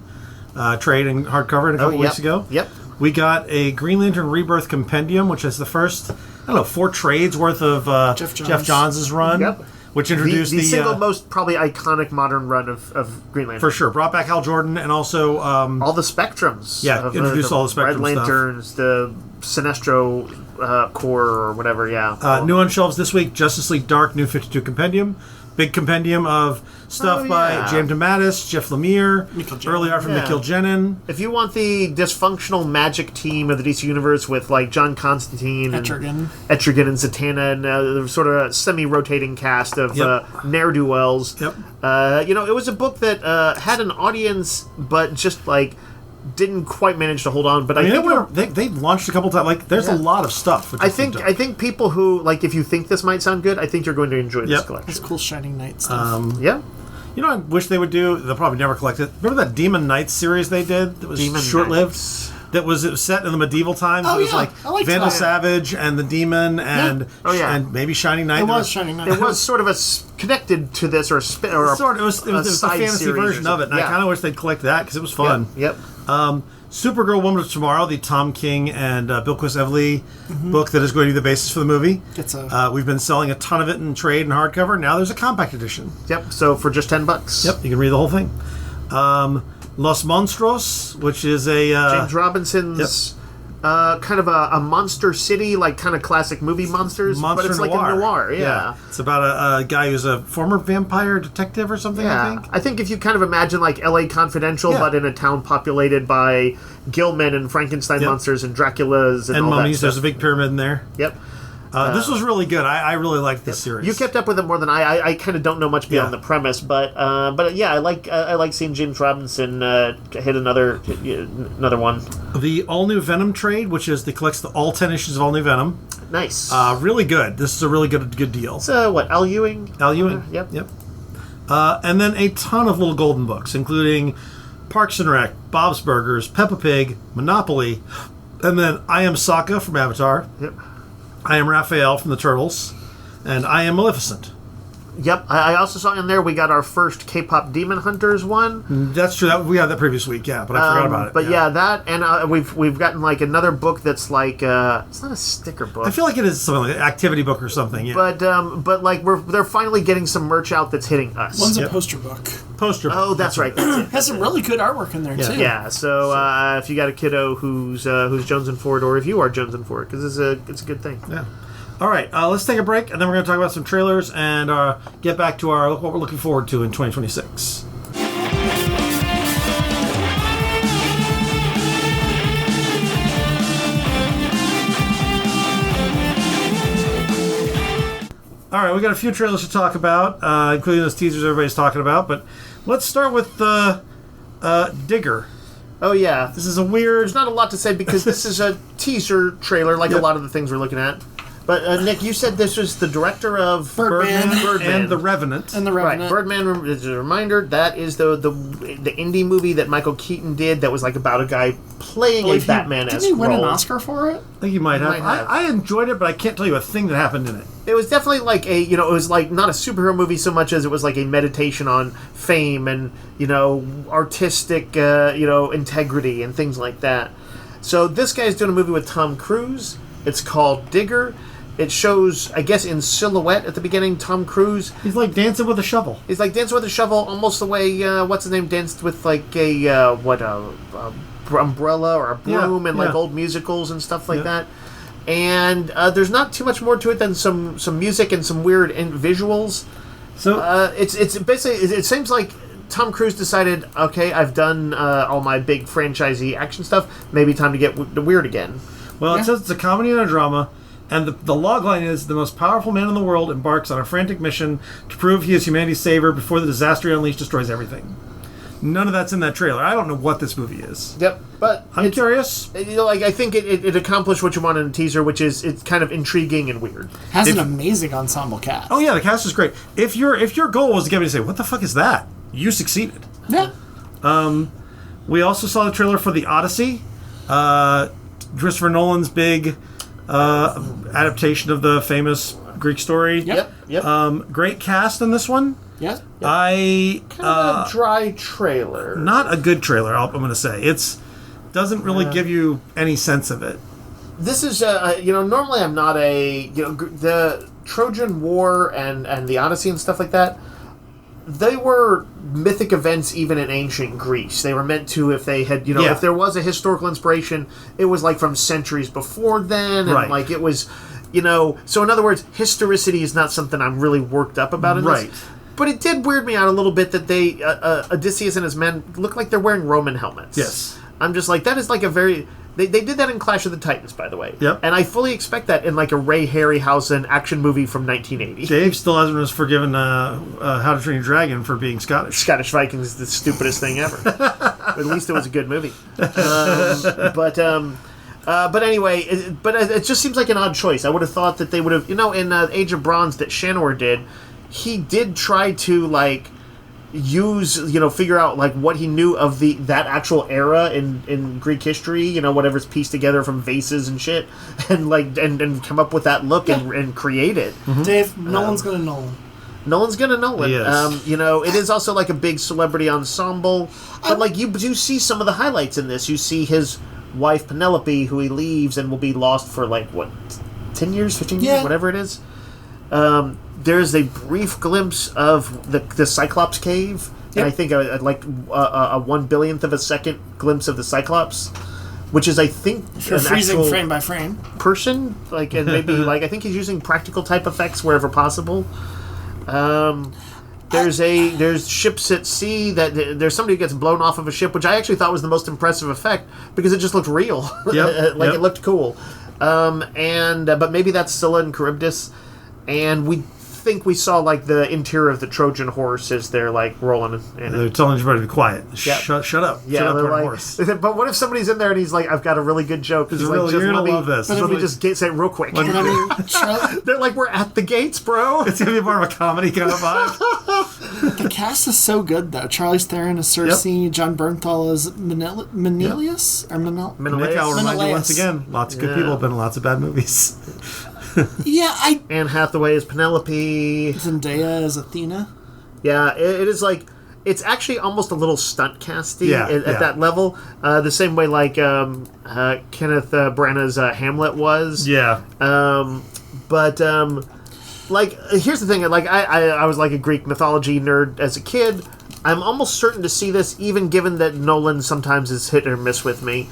trade and hardcover a couple weeks ago. Yep. We got a Green Lantern Rebirth Compendium, which is the first, 4 trades worth of Jeff Johns' run. Yep. Which introduced the single most probably iconic modern run of Green Lantern. For sure. Brought back Hal Jordan and also... all the Spectrums. Yeah, introduced all the Spectrum Red stuff. Lanterns, the Sinestro Corps or whatever, yeah. New on shelves this week, Justice League Dark New 52 Compendium. Big compendium of stuff by James DeMatteis, Jeff Lemire, early art from Nikhil Jenin. If you want the dysfunctional magic team of the DC Universe with like John Constantine Etrigan and Zatanna and the sort of semi-rotating cast of ne'er-do-wells. Yep. It was a book that had an audience, but just like didn't quite manage to hold on. But I think they've launched a couple times. Like, there's a lot of stuff. I think people who like, if you think this might sound good, I think you're going to enjoy this collection. It's cool Shining Knight stuff. I wish they would do. They'll probably never collect it. Remember that Demon Knights series they did? That was short-lived. It was set in the medieval times. Oh, it was like Vandal that. Savage and the Demon and and maybe Shining Knight. It was Shining Knight. It was sort of connected to this or sort of. It was the fantasy version of it, and I kind of wish they'd collect that because it was fun. Yep. Supergirl Woman of Tomorrow, the Tom King and Bill Evely book that is going to be the basis for the movie. We've been selling a ton of it in trade and hardcover. Now there's a compact edition. Yep. So for just $10. Yep, you can read the whole thing. Los Monstruos, which is a James Robinson's kind of a monster city, like kind of classic movie monsters, Monster but it's noir. like a noir. Yeah. It's about a guy who's a former vampire detective or something. I think if you kind of imagine like L.A. Confidential, but in a town populated by Gilman and Frankenstein monsters and Draculas and all mummies. That There's a big pyramid in there. Yep. This was really good. I really liked this series. You kept up with it more than I kind of don't know much beyond the premise, but yeah, I like seeing James Robinson hit another one. The all new Venom trade, which collects all 10 issues of all new Venom. Nice. Really good. This is a really good deal. So what? Al Ewing. Yep. And then a ton of little golden books, including Parks and Rec, Bob's Burgers, Peppa Pig, Monopoly, and then I Am Sokka from Avatar. Yep. I Am Raphael from the Turtles, and I Am Maleficent. Yep, I also saw in there we got our first K-pop Demon Hunters one. That's true. We had that previous week, but I forgot about it. But that, and we've gotten like another book that's like it's not a sticker book. I feel like it is something like an activity book or something. Yeah. But like they're finally getting some merch out that's hitting us. One's a poster book. Oh, that's right. Has some really good artwork in there too. Yeah. So if you got a kiddo who's jonesing for it, or if you are jonesing for it, because it's a good thing. Yeah. All right, let's take a break, and then we're going to talk about some trailers and get back to what we're looking forward to in 2026. All right, we got a few trailers to talk about, including those teasers everybody's talking about, but let's start with Digger. Oh, yeah. This is a weird... There's not a lot to say because this is a teaser trailer like a lot of the things we're looking at. But, Nick, you said this was the director of... Birdman. And The Revenant. Right, Birdman is a reminder. That is the indie movie that Michael Keaton did that was like about a guy playing a Batman-esque Didn't he win role. an Oscar for it? I think you might have. I enjoyed it, but I can't tell you a thing that happened in it. It was definitely like it was like not a superhero movie so much as it was like a meditation on fame and, artistic, integrity and things like that. So this guy's doing a movie with Tom Cruise. It's called Digger. It shows, I guess, in silhouette at the beginning, Tom Cruise. He's like dancing with a shovel. He's like dancing with a shovel, almost the way, what's his name, danced with like a umbrella or a broom and like old musicals and stuff like that. And there's not too much more to it than some music and some weird visuals. So it's basically, it seems like Tom Cruise decided, okay, I've done all my big franchisee action stuff. Maybe time to get weird again. Well, it says it's a comedy and a drama. And the logline is, the most powerful man in the world embarks on a frantic mission to prove he is humanity's savior before the disaster he unleashed destroys everything. None of that's in that trailer. I don't know what this movie is. Yep, but I'm curious. I think it accomplished what you want in a teaser, which is it's kind of intriguing and weird. Has an amazing ensemble cast. Oh yeah, the cast is great. If your goal was to get me to say, "What the fuck is that?" You succeeded. Yeah. We also saw the trailer for The Odyssey. Christopher Nolan's big adaptation of the famous Greek story. Yep. Great cast in this one. Yeah. I Kind of a dry trailer. not a good trailer. I'm going to say it's doesn't really give you any sense of it. This is, normally I'm not the Trojan War and the Odyssey and stuff like that. They were mythic events even in ancient Greece. They were meant to, if they had, if there was a historical inspiration, it was like from centuries before then, and like it was, So in other words, historicity is not something I'm really worked up about in this. But it did weird me out a little bit that they, Odysseus and his men look like they're wearing Roman helmets. Yes. I'm just like, that is like a very... They did that in Clash of the Titans, by the way. Yep. And I fully expect that in like a Ray Harryhausen action movie from 1980. Dave still hasn't been forgiven How to Train Your Dragon for being Scottish. Scottish Vikings is the stupidest thing ever. But at least it was a good movie. But anyway, it just seems like an odd choice. I would have thought that they would have, in Age of Bronze that Shanor did, he did try to like use, figure out like what he knew of that actual era in Greek history, whatever's pieced together from vases and shit, and like and come up with that look and create it. Mm-hmm. Dave, Nolan's gonna Nolan. Nolan's gonna Nolan. Yes. It is also like a big celebrity ensemble, but like you do see some of the highlights in this. You see his wife Penelope, who he leaves and will be lost for like 10 years, 15 years, whatever it is. There's a brief glimpse of the Cyclops cave, and I think I'd like a 1/1000th of a second glimpse of the Cyclops, which is, I think, If you're freezing frame by frame. Person, like, and maybe like I think he's using practical type effects wherever possible. There's ships at sea there's somebody who gets blown off of a ship, which I actually thought was the most impressive effect because it just looked real, it looked cool. But maybe that's Scylla and Charybdis, and we think we saw like the interior of the Trojan horse as they're like rolling in They're telling everybody to be quiet. Yep. Shut up. Yeah, Shut up, they're Trojan like, horse. but what if somebody's in there and he's like, I've got a really good joke. He's like, you're going to love this. Let me just say it real quick. And I mean, They're like, we're at the gates, bro. It's going to be more of a comedy kind of vibe. the cast is so good though. Charlize Theron as Circe, John Bernthal as Menelaus or Nick, I'll remind you once again, lots of good people have been in lots of bad movies. Anne Hathaway as Penelope. Zendaya as Athena. Yeah, it is like, it's actually almost a little stunt casty at that level. The same way like Kenneth Branagh's Hamlet was. Yeah. Like, here's the thing. Like, I was like a Greek mythology nerd as a kid. I'm almost certain to see this, even given that Nolan sometimes is hit or miss with me.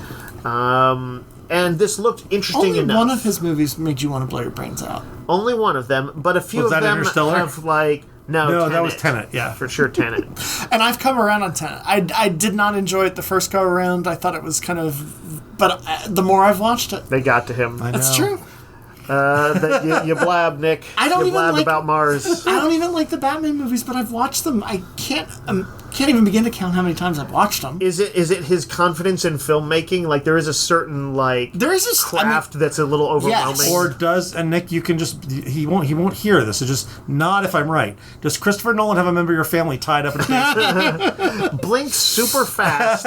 And this looked interesting enough. Only one of his movies made you want to blow your brains out. Only one of them, but a few of them have like... No, Tenet. That was Tenet, yeah. For sure, Tenet. And I've come around on Tenet. I did not enjoy it the first go around. I thought it was kind of... But the more I've watched it... They got to him. That's true. You blab, Nick. I don't you even blab like, about Mars. I don't even like the Batman movies, but I've watched them. I can't even begin to count how many times I've watched them. Is it his confidence in filmmaking? Like, there is a certain craft that's a little overwhelming. Yes. Or does, and Nick, you can just, he won't hear this, so just nod if I'm right. Does Christopher Nolan have a member of your family tied up in a basement? Blink super fast,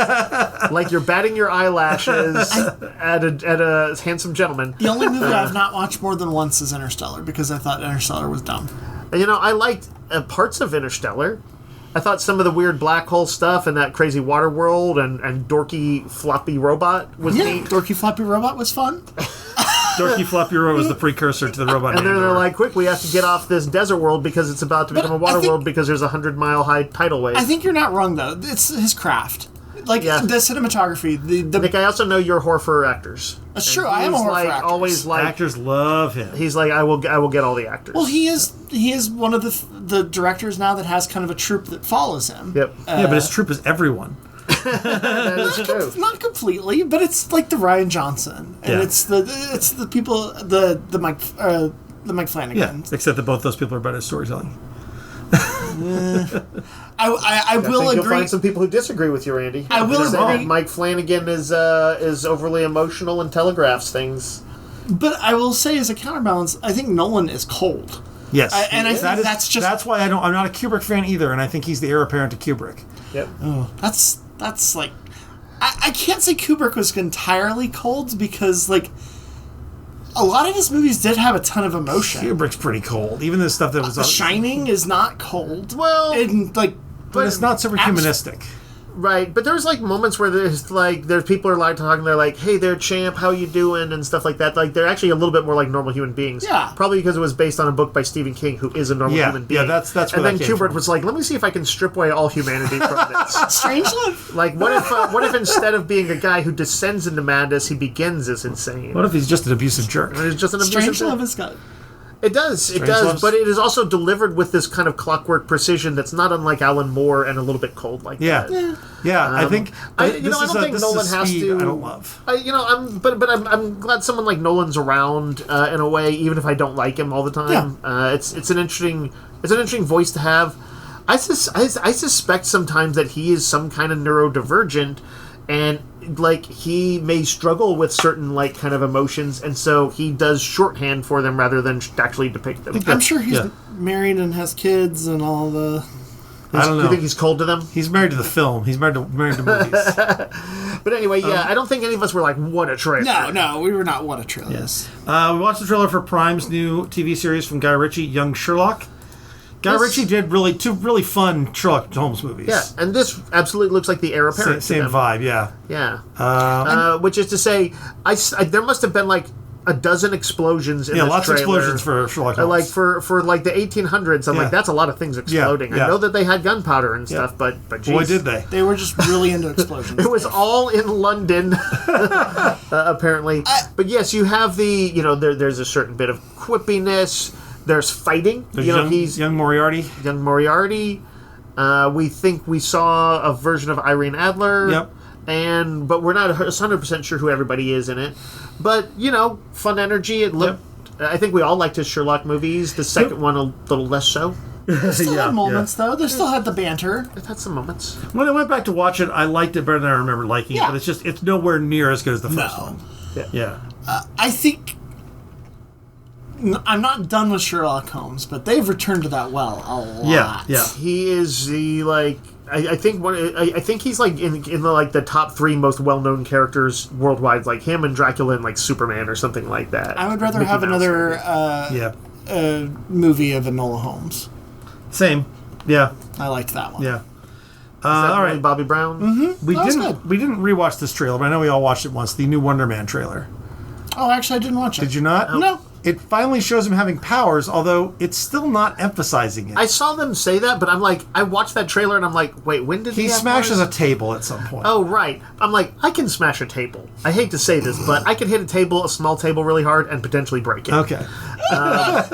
like you're batting your eyelashes at a handsome gentleman. The only movie I've not watched more than once is Interstellar, because I thought Interstellar was dumb. I liked parts of Interstellar. I thought some of the weird black hole stuff and that crazy water world and dorky floppy robot was neat. Dorky floppy robot was fun. Dorky Floppy Robot was the precursor to the robot. And then they're like, quick, we have to get off this desert world because it's about to become a water world because there's a 100-mile high tidal wave. I think you're not wrong, though. It's his craft. Like, the cinematography. Nick, I also know you're whore for actors. That's true. I am a whore for actors. Always like, actors love him. He's like, I will get all the actors. Well, he is one of the directors now that has kind of a troupe that follows him. Yep. Yeah, but his troupe is everyone. That is true. Not completely, but it's like the Ryan Johnson, and it's the people the Mike Flanagan. Yeah, except that both those people are better at storytelling. I will agree. You'll find some people who disagree with you, Randy. I will agree. Mike Flanagan is overly emotional and telegraphs things. But I will say, as a counterbalance, I think Nolan is cold. Yes, and I think that's why I'm not a Kubrick fan either, and I think he's the heir apparent to Kubrick. Yep. That's like, I can't say Kubrick was entirely cold because, like, a lot of his movies did have a ton of emotion. Kubrick's pretty cold. Even the stuff that was... The Shining is not cold. Well... And, like... But it's not super humanistic. Right, but there's like moments where there's people are like talking, they're like, "Hey there, champ, how you doing?" and stuff like that. Like they're actually a little bit more like normal human beings. Yeah, probably because it was based on a book by Stephen King, who is a normal human being. Yeah, that's where and that then came Kubrick from. was like, "Let me see if I can strip away all humanity from this." Strangelove. Like, what if instead of being a guy who descends into madness, he begins as insane? What if he's just an abusive jerk? He's just an abusive Strangelove jerk? has got... It does, but it is also delivered with this kind of clockwork precision that's not unlike Alan Moore and a little bit cold like that. Yeah. I think I don't think Nolan has to. I don't love. I'm glad someone like Nolan's around in a way, even if I don't like him all the time. Yeah. It's an interesting voice to have. I suspect sometimes that he is some kind of neurodivergent, and like he may struggle with certain like kind of emotions, and so he does shorthand for them rather than actually depict them. I'm sure he's married and has kids and all the... I don't know. You think he's cold to them? He's married to the film. He's married to movies. But anyway, I don't think any of us were like, what a trailer. No, we were not what a trailer. Yes. We watched the trailer for Prime's new TV series from Guy Ritchie, Young Sherlock. Guy Ritchie did two really fun Sherlock Holmes movies. Yeah, and this absolutely looks like the heir apparent. Same vibe, yeah. Yeah. Which is to say, there must have been like a dozen explosions in this lots of trailer. explosions for Sherlock Holmes. Like for like the 1800s, I'm like, that's a lot of things exploding. Yeah. I know that they had gunpowder and stuff, but geez. Boy, did they. They were just really into explosions. It was all in London, apparently. But yes, you have the, there's a certain bit of quippiness. There's fighting. There's he's young Moriarty. Young Moriarty. We think we saw a version of Irene Adler. Yep. But we're not 100% sure who everybody is in it. But, fun energy. It looked... Yep. I think we all liked his Sherlock movies. The second one a little less so. They still had moments, though. They still had the banter. It had some moments. When I went back to watch it, I liked it better than I remember liking it. But it's nowhere near as good as the first one. Yeah. I think... I'm not done with Sherlock Holmes, but they've returned to that well a lot. Yeah. He is the, like... I think he's like in the top 3 most well-known characters worldwide, like him and Dracula and like Superman or something like that. I would rather have another movie of Enola Holmes. Same. Yeah. I liked that one. Yeah. All right, Bobby Brown. Mm-hmm. We didn't rewatch this trailer, but I know we all watched it once. The new Wonder Man trailer. Oh, actually, I didn't watch it. Did you not? No. It finally shows him having powers, although it's still not emphasizing it. I saw them say that, but I'm like, I watched that trailer and I'm like, wait, when did he have smashes powers? a table at some point? Oh, right. I'm like, I can smash a table. I hate to say this, but I can hit a small table really hard and potentially break it. Okay.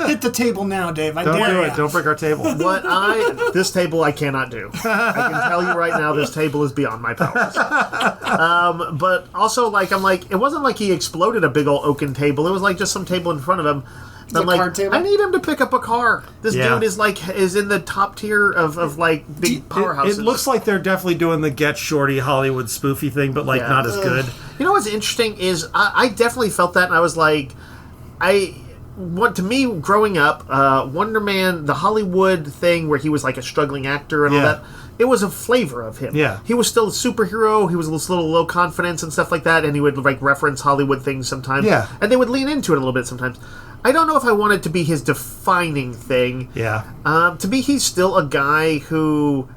Hit the table now, Dave. Don't do it. Don't break our table. This table I cannot do. I can tell you right now, this table is beyond my powers. But also, I'm like, it wasn't like he exploded a big old oaken table. It was like just some table in front of him. I'm like, I need him to pick up a car. This dude is in the top tier of big powerhouses. It looks like they're definitely doing the Get Shorty Hollywood spoofy thing, but not as good. You know what's interesting is I definitely felt that, and I was like, to me, growing up, Wonder Man, the Hollywood thing where he was like a struggling actor and all that, it was a flavor of him. Yeah. He was still a superhero, he was a little low confidence and stuff like that, and he would reference Hollywood things sometimes. Yeah. And they would lean into it a little bit sometimes. I don't know if I want it to be his defining thing. Yeah. To me, he's still a guy who,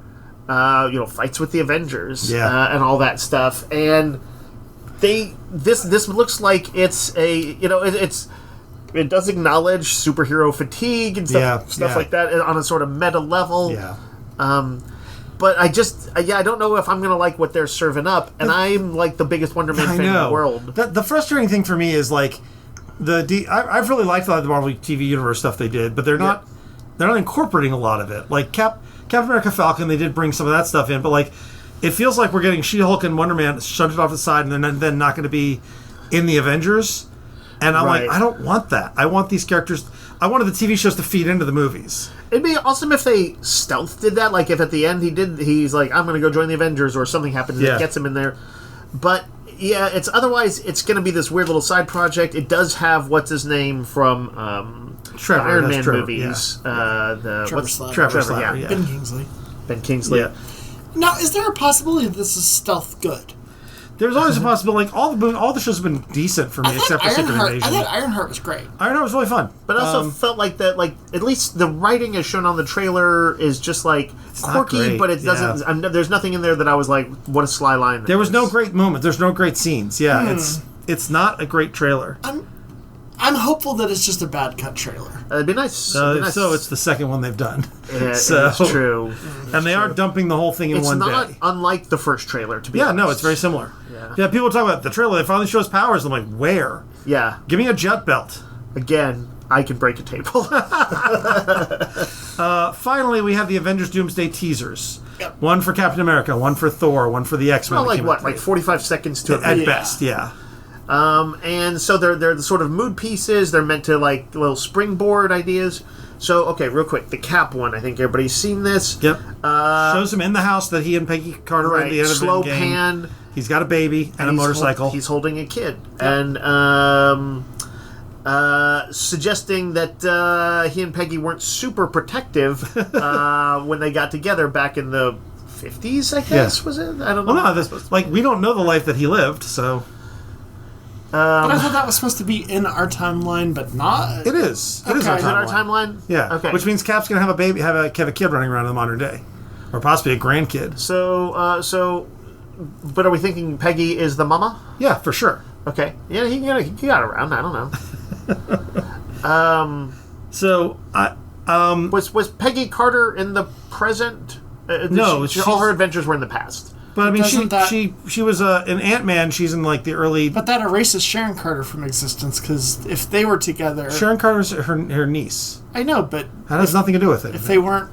fights with the Avengers and all that stuff. And this looks like it's it does acknowledge superhero fatigue and stuff like that on a sort of meta level. Yeah. But I don't know if I'm going to like what they're serving up. And I'm like the biggest Wonder Man fan in the world. The frustrating thing for me is I've really liked a lot of the Marvel TV Universe stuff they did, but they're not incorporating a lot of it. Like Captain America Falcon, they did bring some of that stuff in, but it feels like we're getting She-Hulk and Wonder Man shunted off the side and then not going to be in the Avengers. And I'm like, I don't want that. I want these characters. I wanted the TV shows to feed into the movies. It'd be awesome if they stealth did that. Like if at the end he's like, I'm going to go join the Avengers, or something happens that gets him in there. But yeah, it's going to be this weird little side project. It does have what's his name from the Iron Man movies. Trevor Slatter, Ben Kingsley. Ben Kingsley. Yeah. Now, is there a possibility that this is stealth good? there's always a possibility. Like all the shows have been decent for me, except for Secret Invasion. I thought Ironheart was great. Ironheart was really fun, but I also felt like that. Like at least the writing as shown on the trailer is just like quirky, but it doesn't. There's nothing in there that I was like, "What a sly line!" There was no great moment. There's no great scenes. Yeah, it's not a great trailer. I'm hopeful that it's just a bad cut trailer. It'd be nice. So it's the second one they've done. Yeah, so, it's true. And they are dumping the whole thing in one day. It's not unlike the first trailer, to be honest. No, it's very similar. Yeah, people talk about the trailer. They finally show his powers. I'm like, where? Yeah. Give me a jet belt. Again, I can break a table. Finally, we have the Avengers Doomsday teasers. Yep. One for Captain America, one for Thor, one for the X-Men. Well, like what? Like 45 seconds to at best, yeah. And so they're the sort of mood pieces. They're meant to like little springboard ideas. So okay, real quick, the Cap one. I think everybody's seen this. Yep. Shows him in the house that he and Peggy Carter are at the end of the slow game. pan. He's got a baby and a motorcycle. He's holding a kid, and suggesting that he and Peggy weren't super protective when they got together back in the 50s. I guess was it? I don't know. Well, no, we don't know the life that he lived, so. But I thought that was supposed to be in our timeline, but not. It is. It is our timeline. Yeah. Okay. Which means Cap's gonna have a baby, have a kid running around in the modern day, or possibly a grandkid. So, but are we thinking Peggy is the mama? Yeah, for sure. Okay. Yeah, he got around. I don't know. So was Peggy Carter in the present? No, all her adventures were in the past. But I mean, she was in Ant-Man. She's in like the early. But that erases Sharon Carter from existence because if they were together, Sharon Carter's her niece. I know, but that has nothing to do with it. If they weren't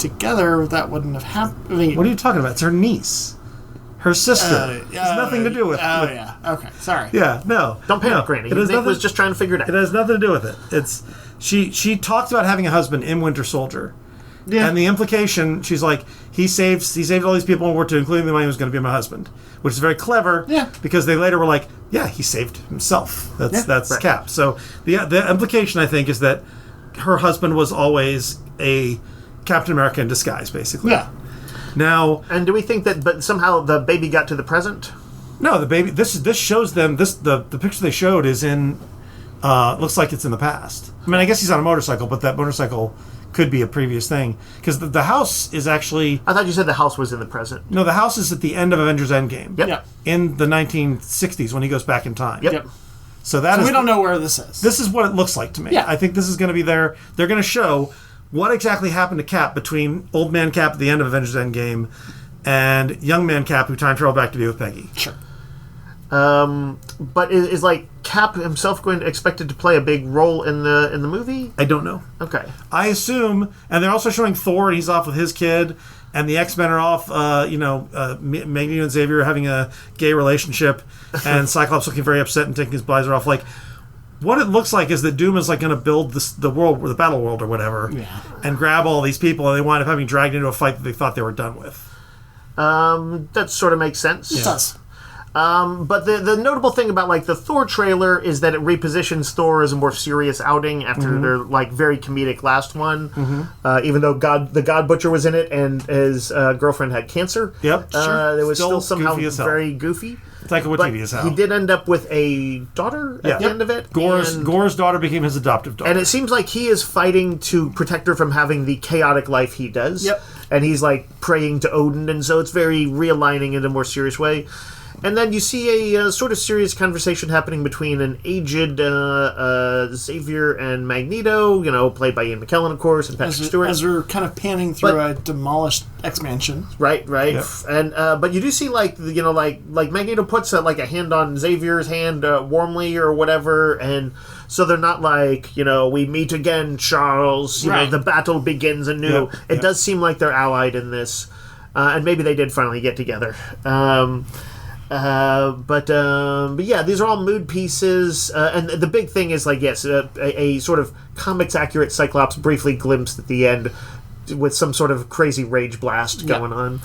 together, that wouldn't have happened. I mean, what are you talking about? It's her niece, her sister. It has nothing to do with. Oh yeah. Okay. Sorry. Yeah. No. Don't panic, Granny. Nick was just trying to figure it out. It has nothing to do with it. It's she talked about having a husband in Winter Soldier. Yeah. And the implication, she's like, he saved all these people in World War II, including the one who was going to be my husband, which is very clever. Yeah. Because they later were like, yeah, he saved himself. That's right. Cap. So the implication, I think, is that her husband was always a Captain America in disguise, basically. Yeah. Now. And do we think that, but somehow the baby got to the present? No, the baby. This shows them. The picture they showed is in. Looks like it's in the past. I mean, I guess he's on a motorcycle, but that motorcycle could be a previous thing because the house is actually. I thought you said the house was in the present. No, the house is at the end of Avengers Endgame. Yep. In the 1960s when he goes back in time. Yep. So we don't know where this is. This is what it looks like to me. Yeah. I think this is going to be there. They're going to show what exactly happened to Cap between Old Man Cap at the end of Avengers Endgame and Young Man Cap who time traveled back to be with Peggy. Sure. But is like Cap himself expected to play a big role in the movie? I don't know. Okay. I assume, and they're also showing Thor, and he's off with his kid, and the X-Men are off. Magneto and Xavier are having a gay relationship, and Cyclops looking very upset and taking his visor off. Like, what it looks like is that Doom is like going to build the world, the battle world, or whatever, and grab all these people, and they wind up having dragged into a fight that they thought they were done with. That sort of makes sense. It does. But the notable thing about like the Thor trailer is that it repositions Thor as a more serious outing after their like very comedic last one. Even though the God Butcher was in it and his girlfriend had cancer. Yep, sure. It was still somehow very goofy. Taika Waititi is how. He did end up with a daughter at the end of it. Gore's daughter became his adoptive daughter. And it seems like he is fighting to protect her from having the chaotic life he does. Yep. And he's like praying to Odin, and so it's very realigning in a more serious way. And then you see a sort of serious conversation happening between an aged Xavier and Magneto, played by Ian McKellen, of course, and Patrick Stewart. As we're kind of panning through a demolished X-Mansion. Right. Yep. And but you do see like Magneto puts a hand on Xavier's hand warmly or whatever, and so they're not like, we meet again, Charles. The battle begins anew. It does seem like they're allied in this, and maybe they did finally get together. But yeah, these are all mood pieces, and the big thing is a sort of comics accurate Cyclops briefly glimpsed at the end with some sort of crazy rage blast going on.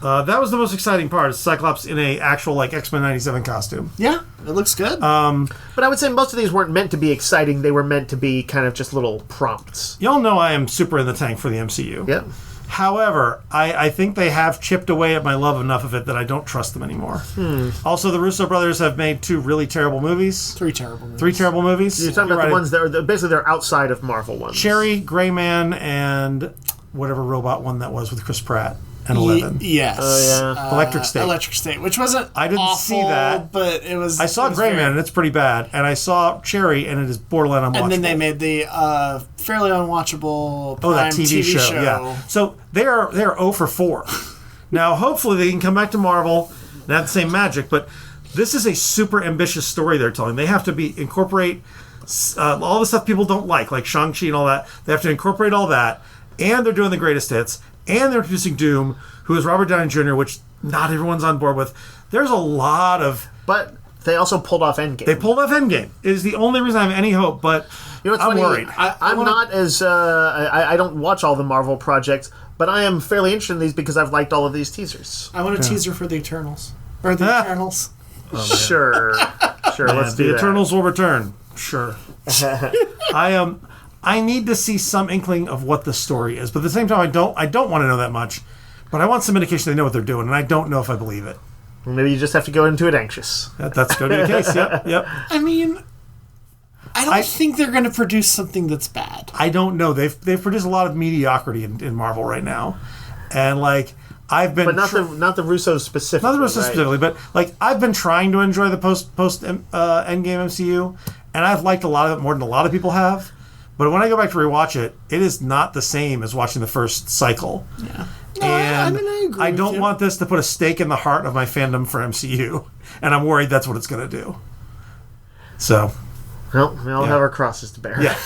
That was the most exciting part, is Cyclops in a actual X-Men 97 costume. Yeah, it looks good. But I would say most of these weren't meant to be exciting. They were meant to be kind of just little prompts. Y'all know I am super in the tank for the MCU. Yeah. However, I think they have chipped away at my love enough of it that I don't trust them anymore. Also, the Russo brothers have made 2 really terrible movies. 3 terrible movies. 3 terrible movies. You're talking about the ones that are basically they're outside of Marvel ones. Cherry, Gray Man, and whatever robot one that was with Chris Pratt and Eleven. Yes. Oh, yeah. Electric State. Electric State, which wasn't I didn't awful, see that. But it was... I saw Gray Man, and it's pretty bad. And I saw Cherry, and it is borderline unwatchable. And then they made the fairly unwatchable Oh, that Prime TV show, yeah. So they're 0 for 4. Now, hopefully they can come back to Marvel and have the same magic, but this is a super ambitious story they're telling. They have to incorporate all the stuff people don't like Shang-Chi and all that. They have to incorporate all that, and they're doing the greatest hits, and they're introducing Doom, who is Robert Downey Jr., which not everyone's on board with. There's a lot of... But they also pulled off Endgame. They pulled off Endgame. It is the only reason I have any hope, but you know what's I'm funny? worried. I'm not as... I don't watch all the Marvel projects, but I am fairly interested in these because I've liked all of these teasers. I want a teaser for the Eternals. Or the Eternals. Sure, let's do the that. Eternals will return. Sure. I need to see some inkling of what the story is, but at the same time, I don't want to know that much. But I want some indication they know what they're doing, and I don't know if I believe it. Maybe you just have to go into it anxious. That's going to be the case. Yep. I mean, I don't think they're going to produce something that's bad. I don't know. They've produced a lot of mediocrity in Marvel right now, and I've been, but not the Russos specifically. Not the Russos specifically, but I've been trying to enjoy the post Endgame MCU, and I've liked a lot of it more than a lot of people have. But when I go back to rewatch it, it is not the same as watching the first cycle. Yeah. No, and I agree I with don't you. want this to put a stake in the heart of my fandom for MCU, and I'm worried that's what it's going to do. So, well, we all have our crosses to bear. Yeah,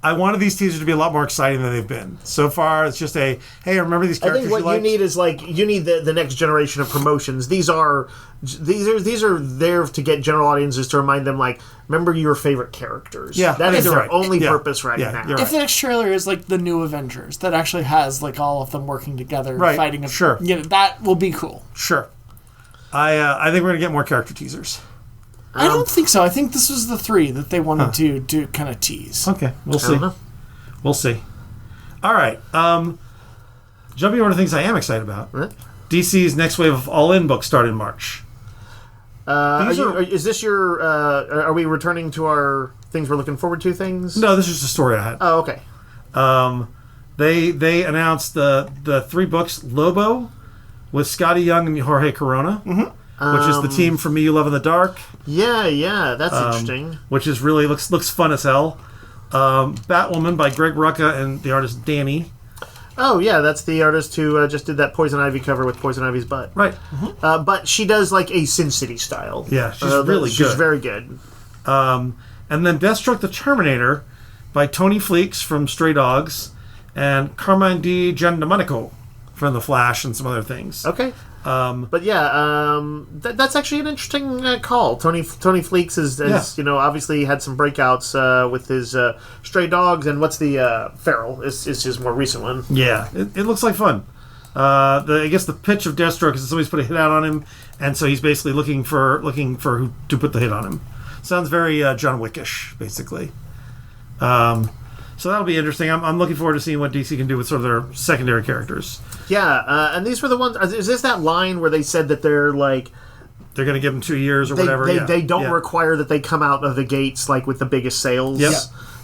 I wanted these teasers to be a lot more exciting than they've been. So far, it's just hey, remember these I characters think what you need is you need the next generation of promotions. These are there to get general audiences to remind them remember your favorite characters. Yeah, that is you're their right. only Yeah. purpose right Yeah, now. you're If the next trailer is the new Avengers, that actually has all of them working together, Right, fighting. sure. That will be cool. Sure. I think we're going to get more character teasers. I don't think so. I think this was the 3 that they wanted to kind of tease. Okay, we'll I see. don't know. We'll see. All right. Jumping over to things I am excited about. What? DC's next wave of All-In books start in March. Is this your... are we returning to our things we're looking forward to things? No, this is just a story I had. Oh, okay. They announced the 3 books, Lobo, with Scotty Young and Jorge Corona, which is the team from Me You Love in the Dark. Yeah, that's interesting. Which is really looks fun as hell. Batwoman by Greg Rucka and the artist Danny. Oh, yeah, that's the artist who just did that Poison Ivy cover with Poison Ivy's butt. Right. But she does a Sin City style. Yeah, she's really good. She's very good. And then Deathstroke the Terminator by Tony Fleeks from Stray Dogs and Carmine Di Giandomenico from The Flash and some other things. Okay. But yeah, that's actually an interesting call. Tony Fleeks has obviously had some breakouts with his Stray Dogs, and what's the Feral is his more recent one. Yeah, it looks like fun. I guess the pitch of Deathstroke is that somebody's put a hit out on him, and so he's basically looking for who to put the hit on him. Sounds very John Wickish, basically. So that'll be interesting. I'm looking forward to seeing what DC can do with sort of their secondary characters. Yeah, and these were the ones. Is this that line where they said that they're going to give them 2 years or whatever? They don't require that they come out of the gates with the biggest sales. Yep.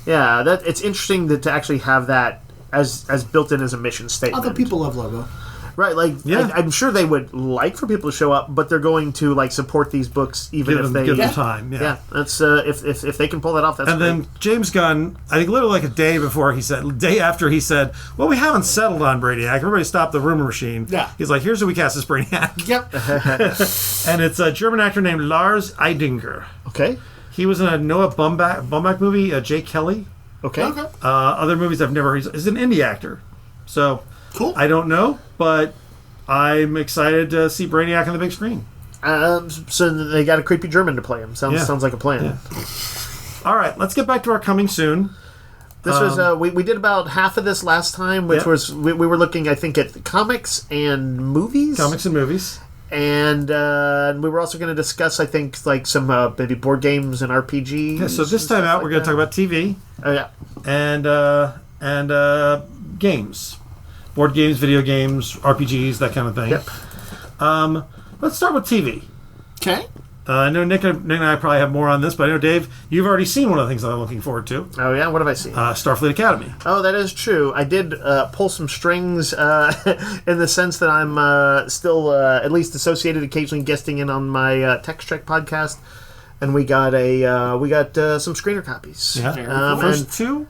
Yeah, that it's interesting to actually have that as built in as a mission statement. Other people love Lobo. Right, I'm sure they would like for people to show up, but they're going to support these books even if they give them time. Yeah, that's if they can pull that off. That's and great. then James Gunn, I think literally a day after he said, well, we haven't settled on Brainiac. Everybody stop the rumor machine. Yeah, he's like, here's who we cast as Brainiac. Yep. And it's a German actor named Lars Eidinger. Okay. He was in a Noah Baumbach movie, Jake Kelly. Okay. Other movies I've never. He's an indie actor, so. Cool. I don't know, but I'm excited to see Brainiac on the big screen. So they got a creepy German to play him. Sounds like a plan. Yeah. All right, let's get back to our coming soon. This was we did about half of this last time, which was we were looking, I think, at comics and movies. Comics and movies. And we were also going to discuss, I think, some maybe board games and RPGs. Yeah, so this time out, we're going to talk about TV. Oh, yeah. And and games. Board games, video games, RPGs, that kind of thing. Yep. Let's start with TV. Okay. I know Nick and I probably have more on this, but I know, Dave, you've already seen one of the things that I'm looking forward to. Oh, yeah? What have I seen? Starfleet Academy. Oh, that is true. I did pull some strings in the sense that I'm still at least associated, occasionally guesting in on my Text Trek podcast, and we got some screener copies. Yeah. First two?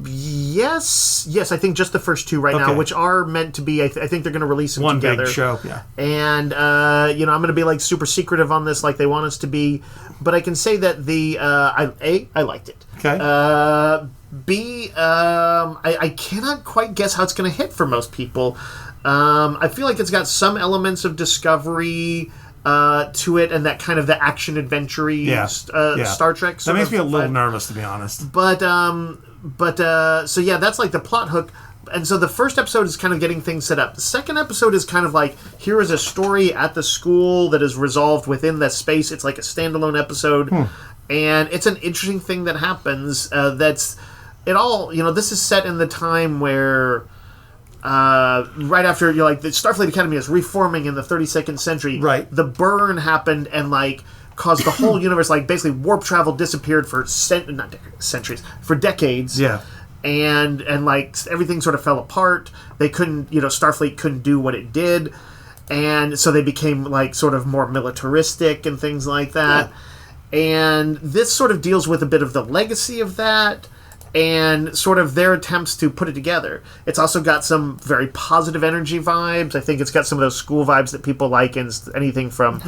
Yes, I think just the first two now, which are meant to be. I think they're going to release them one together. Big show, yeah. And I'm going to be like super secretive on this, like they want us to be. But I can say that I liked it. Okay. B, I cannot quite guess how it's going to hit for most people. I feel like it's got some elements of Discovery to it, and that kind of the action adventure Star Trek. That makes me a little nervous, to be honest. But so yeah, that's like the plot hook. And so the first episode is kind of getting things set up. The second episode is kind of like, here is a story at the school that is resolved within that space. It's like a standalone episode, and it's an interesting thing that happens. This is set in the time where. Right after the Starfleet Academy is reforming in the 32nd century, right? The burn happened and caused the whole universe basically warp travel disappeared for centuries, for decades. Yeah, and everything sort of fell apart. They couldn't, Starfleet couldn't do what it did, and so they became sort of more militaristic and things like that. Yeah. And this sort of deals with a bit of the legacy of that. And sort of their attempts to put it together. It's also got some very positive energy vibes. I think it's got some of those school vibes that people like in anything from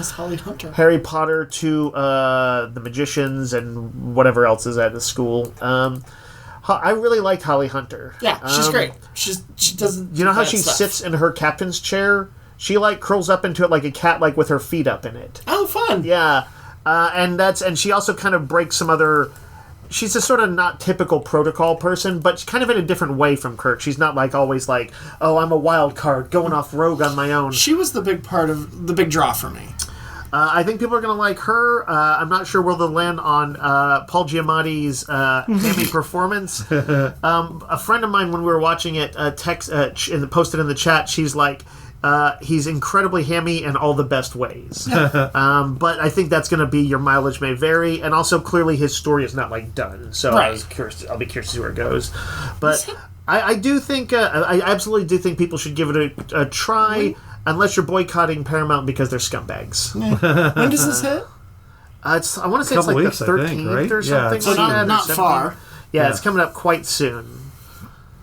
Harry Potter to The Magicians and whatever else is at the school. I really liked Holly Hunter. Yeah, she's great. She doesn't. You know how she sits in her captain's chair? She curls up into it like a cat, with her feet up in it. Oh, fun! Yeah, and she also kind of breaks some other. She's a sort of not typical protocol person, but kind of in a different way from Kirk. She's not always oh, I'm a wild card going off rogue on my own. She was the big part of the big draw for me. I think people are going to like her. I'm not sure where they'll land on Paul Giamatti's hammy performance. A friend of mine, when we were watching it, posted in the chat, she's like, he's incredibly hammy in all the best ways. But I think that's going to be your mileage may vary, and also clearly his story is not done. So right. I'll be curious to see where it goes. But I do think I absolutely do think people should give it a try, unless you're boycotting Paramount because they're scumbags. When does this hit? I want to say it's the 13th or something. So not far. Yeah, it's coming up quite soon.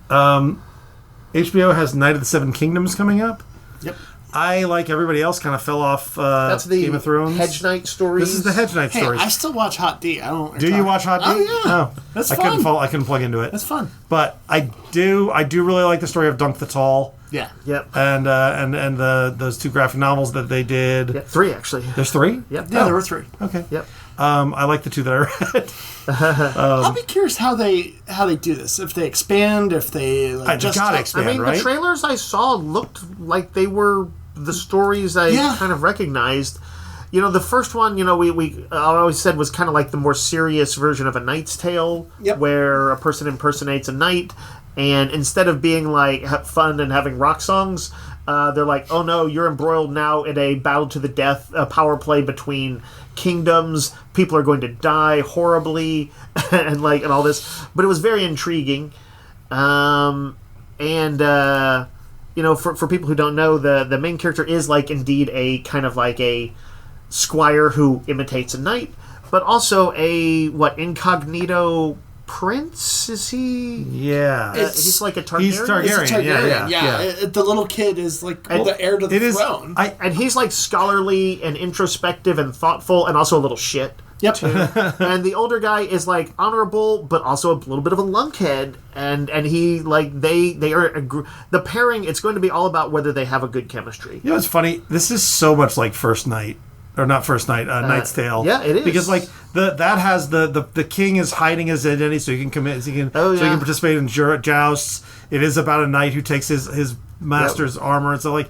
HBO has Night of the Seven Kingdoms coming up. Yep. I, like everybody else, kind of fell off That's the Game of Thrones. Hedge Knight stories. This is the Hedge Knight stories. I still watch Hot D. I don't. Do you watch Hot D? Oh yeah. No, that's fun. I couldn't plug into it. That's fun. But I do really like the story of Dunk the Tall. Yeah. Yep. And those two graphic novels that they did. Yep. 3 actually. There's 3. Yep. Yeah, there were 3. Okay. Yep. I like the 2 that I read. I'll be curious how they do this. If they expand, if they just gotta expand. The trailers I saw looked like they were the stories I kind of recognized. The first one, we always said was kind of like the more serious version of A Knight's Tale, where a person impersonates a knight, and instead of being fun and having rock songs, they're like, oh no, you're embroiled now in a battle to the death, a power play between kingdoms. People are going to die horribly, and all this. But it was very intriguing, for people who don't know, the main character is indeed a kind of a squire who imitates a knight, but also a incognito prince, is he? Yeah. He's like a Targaryen. He's Targaryen. Yeah. The little kid is the heir to the throne. And he's scholarly and introspective and thoughtful and also a little shit. Yep. And the older guy is honorable, but also a little bit of a lunkhead. And he they are the pairing. It's going to be all about whether they have a good chemistry. It's funny. This is so much like First Night, or not First Night, Knight's Tale. Yeah, it is, because that has the king is hiding his identity so he can participate in jousts. It is about a knight who takes his master's armor, and so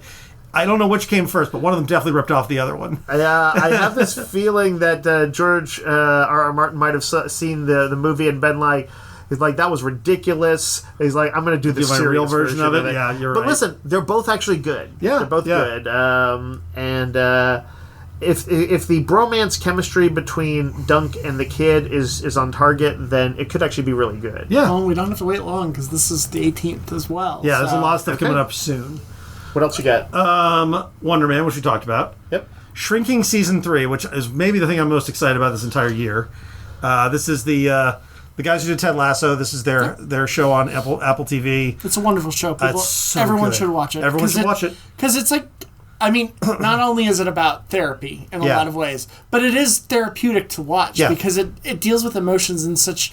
I don't know which came first, but one of them definitely ripped off the other one. I have this feeling that George R.R. Martin might have seen the movie and been like, He's like, that was ridiculous. He's like, I'm going to do the my serious real version of it. it. Yeah, you're but right. listen, they're both actually good. Yeah, they're both yeah. good. If the bromance chemistry between Dunk and the kid is on target, then it could actually be really good. Yeah. Well, we don't have to wait long because this is the 18th as well. Yeah, there's a lot of stuff Okay. coming up soon. What else you got? Wonder Man, which we talked about. Yep. Shrinking Season 3, which is maybe the thing I'm most excited about this entire year. This is the guys who did Ted Lasso. This is their show on Apple TV. It's a wonderful show. People, It's so everyone good. should watch it. Everyone should watch it. Because it's like, I mean, not only is it about therapy in a Yeah. lot of ways, but it is therapeutic to watch Yeah. because it deals with emotions in such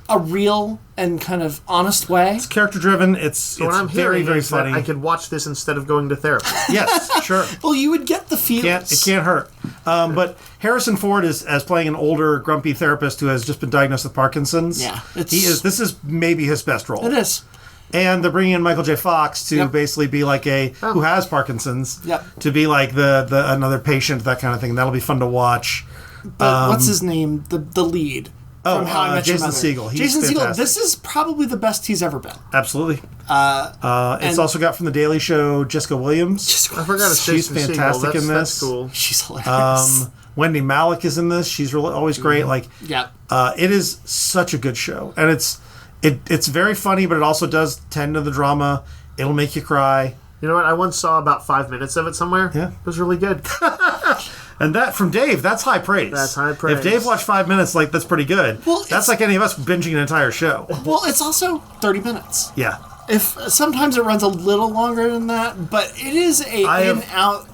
a real and kind of honest way. It's character driven. It's What I'm very, hearing very is that funny. I could watch this instead of going to therapy. Yes, sure. Well, you would get the feelings. It can't hurt. But Harrison Ford is as playing an older, grumpy therapist who has just been diagnosed with Parkinson's. Yeah, This is maybe his best role. It is. And they're bringing in Michael J. Fox to Yep. basically be like who has Parkinson's. Yep. To be like the another patient, that kind of thing. That'll be fun to watch. But what's his name? The lead. From How I Met Your Jason Mother. Segel. He's Jason Segel. fantastic. This is probably the best he's ever been. Absolutely. It's also got from The Daily Show Jessica Williams. I forgot it's She's Jason Segel. fantastic in That's this. cool. She's hilarious. Wendy Malick is in this. She's really always great. Like, Yeah. it is such a good show, and it's very funny, but it also does tend to the drama. It'll make you cry. You know what? I once saw about 5 minutes of it somewhere. Yeah. It was really good. And that from Dave, that's high praise. That's high praise. If Dave watched 5 minutes, like that's pretty good. Well, that's it's- like any of us binging an entire show. Well, it's also 30 minutes. Yeah. If sometimes it runs a little longer than that, but it is a I have- in out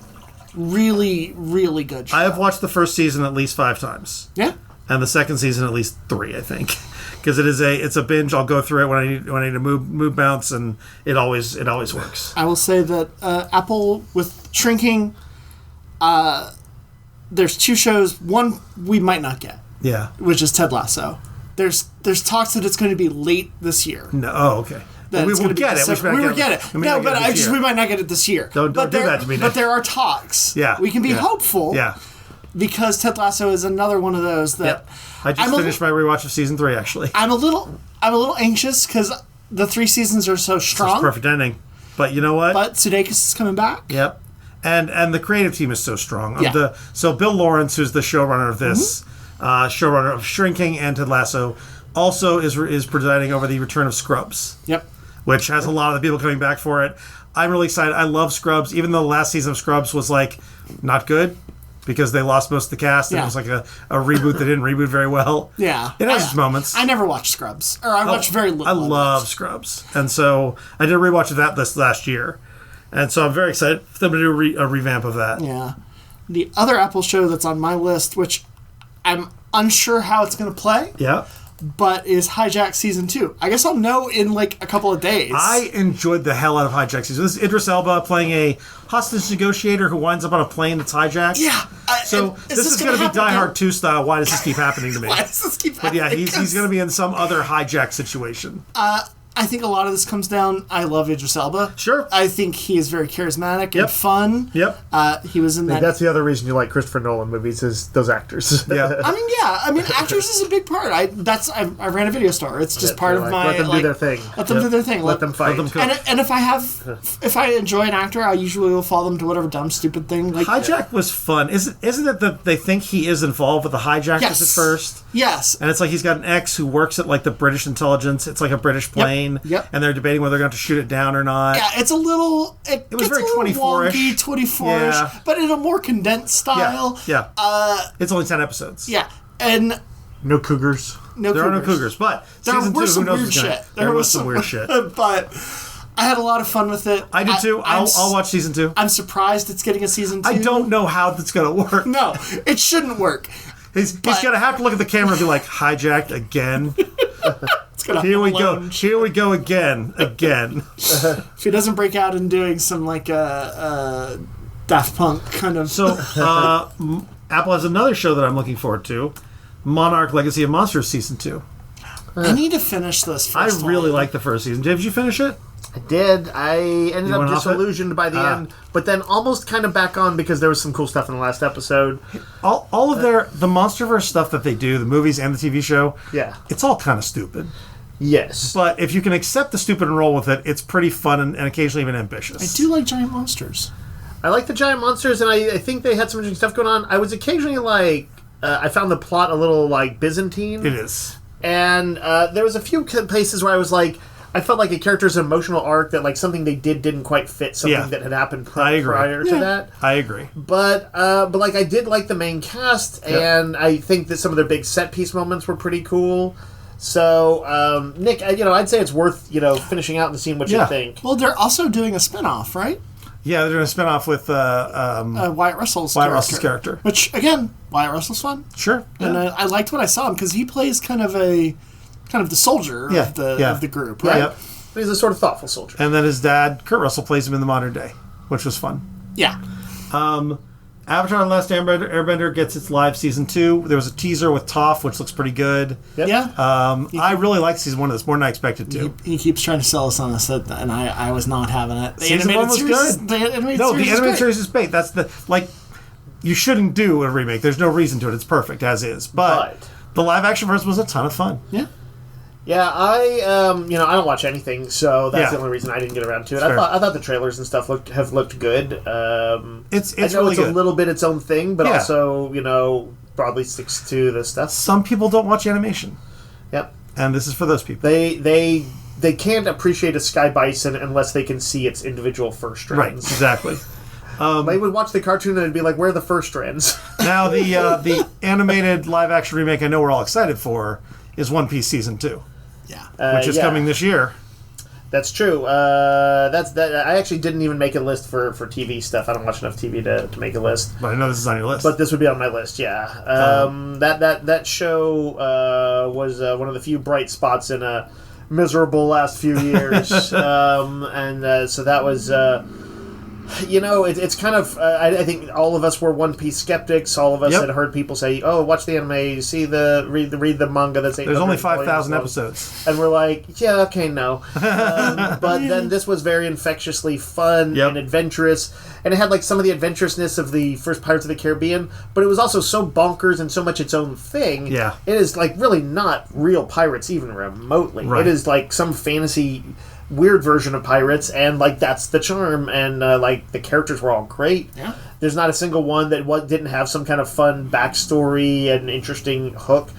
really really good show. I have watched the first season at least 5 times, yeah. and the second season at least 3, I think, because it's a binge. I'll go through it when I need to move bounce, and it always works. I will say that Apple with Shrinking, there's 2 shows. One we might not get, Yeah. which is Ted Lasso. There's talks that it's going to be late this year. No. Oh, okay. That we it's will gonna be get it. December. We will get it. We may No, not get but it this year. we might not get it this year. Don't do that to me, But Nick. there are talks. Yeah. We can be Yeah. hopeful. Yeah. Because Ted Lasso is another one of those that Yep. I just I'm a finished my rewatch of season 3. Actually, I'm a little anxious because the 3 seasons are so strong. perfect ending. But you know what? But Sudeikis is coming back. Yep. And the creative team is so strong. Yeah. So Bill Lawrence, who's the showrunner of this, showrunner of Shrinking and Ted Lasso, also is presiding over the return of Scrubs, Yep. which has a lot of the people coming back for it. I'm really excited. I love Scrubs, even though the last season of Scrubs was like not good because they lost most of the cast and Yeah. it was like a reboot that didn't reboot very well. Yeah. It has its moments. I never watched Scrubs. Or I watched very little. I of it. love Scrubs, and so I did a rewatch of that this last year, and so I'm very excited for them to do a revamp of that. Yeah. The other Apple show that's on my list, which I'm unsure how it's going to play, Yeah. but is Hijack Season 2. I guess I'll know in like a couple of days. I enjoyed the hell out of Hijack season. This is Idris Elba playing a hostage negotiator who winds up on a plane that's hijacked. Yeah. So this is going to be happen Die again? Hard 2 style. Why does this keep happening to me? Why does this keep But yeah, happening? he's going to be in some other hijack situation. I think a lot of this comes down. I love Idris Elba. Sure. I think he is very charismatic Yep. and fun. Yep. He was in that. That's the other reason you like Christopher Nolan movies is those actors. Yeah. I mean, actors is a big part. I ran a video store. It's just part of Like, my. let them do their thing. Let them do their thing. Let them fight. Let them cook. And if I enjoy an actor, I usually will follow them to whatever dumb, stupid thing. Like Hijack was fun. Isn't it that they think he is involved with the hijackers Yes. at first? Yes. And it's like he's got an ex who works at like the British intelligence. It's like a British plane. Yep. And they're debating whether they're going to shoot it down or not. Yeah, it's a little. It was gets very a little 24-ish. wonky, 24-ish, Yeah. but in a more condensed style. Yeah. It's only 10 episodes. Yeah, and No cougars. no There cougars. are no cougars, but There season were 2, some who knows weird what's gonna- shit. There was some weird shit. But I had a lot of fun with it. I did too. I'll watch season 2. I'm surprised it's getting a season 2. I don't know how that's going to work. No, it shouldn't work. He's going to have to look at the camera and be like, hijacked again. It's gonna Here we go. lounge. Here we go again. If he doesn't break out and doing some like Daft Punk kind of. So, Apple has another show that I'm looking forward to. Monarch Legacy of Monsters Season 2. I need to finish this I first. really like the first season. Did you finish it? I did. I ended up went off it? disillusioned by the end, but then almost kind of back on because there was some cool stuff in the last episode. All of the MonsterVerse stuff that they do, the movies and the TV show, Yeah. it's all kind of stupid. Yes. But if you can accept the stupid and roll with it, it's pretty fun and occasionally even ambitious. I do like giant monsters. I like the giant monsters, and I think they had some interesting stuff going on. I was occasionally like, I found the plot a little like Byzantine. It is. And there was a few places where I was like, I felt like a character's emotional arc that like something they didn't quite fit something that had happened prior to that. I agree. But like I did like the main cast, and I think that some of their big set piece moments were pretty cool. So, Nick, I'd say it's worth, finishing out and seeing what you think. Well, they're also doing a spin-off, right? Yeah, they're doing a spin-off with Wyatt Russell's character. Which, again, Wyatt Russell's fun. Sure. Yeah. And I liked what I saw him, because he plays kind of the soldier of the group, right? Yep. He's a sort of thoughtful soldier. And then his dad, Kurt Russell, plays him in the modern day, which was fun. Yeah. Avatar: The Last Airbender gets its live season 2. There was a teaser with Toph, which looks pretty good. Yep. Yeah. I really liked season 1 of this, more than I expected to. He keeps trying to sell us on this, and I was not having it. Season 1 was good. The animated series is great. That's you shouldn't do a remake. There's no reason to it. It's perfect as is. But the live action version was a ton of fun. Yeah. Yeah, I don't watch anything, so that's the only reason I didn't get around to it. Sure. I thought the trailers and stuff have looked good. It's I know really it's good. a little bit its own thing, but also broadly sticks to the stuff. Some people don't watch animation. Yep. And this is for those people. They can't appreciate a Sky Bison unless they can see its individual fur strands. Right. Exactly. They would watch the cartoon and it'd be like, "Where are the fur strands?" Now the animated live action remake I know we're all excited for is One Piece season 2. Yeah, which is coming this year. That's true. I actually didn't even make a list for TV stuff. I don't watch enough TV to make a list. But I know this is on your list. But this would be on my list. Yeah. That show was one of the few bright spots in a miserable last few years, and so that was. It's kind of. I think all of us were One Piece skeptics. All of us had heard people say, "Oh, watch the anime, read the manga." That's there's only 5,000 episodes, and we're like, "Yeah, okay, no." But then this was very infectiously fun and adventurous, and it had like some of the adventurousness of the first Pirates of the Caribbean, but it was also so bonkers and so much its own thing. Yeah, it is like really not real pirates even remotely. Right. It is like some fantasy. Weird version of pirates, and like that's the charm, and like the characters were all great. Yeah. There's not a single one that didn't have some kind of fun backstory and interesting hook,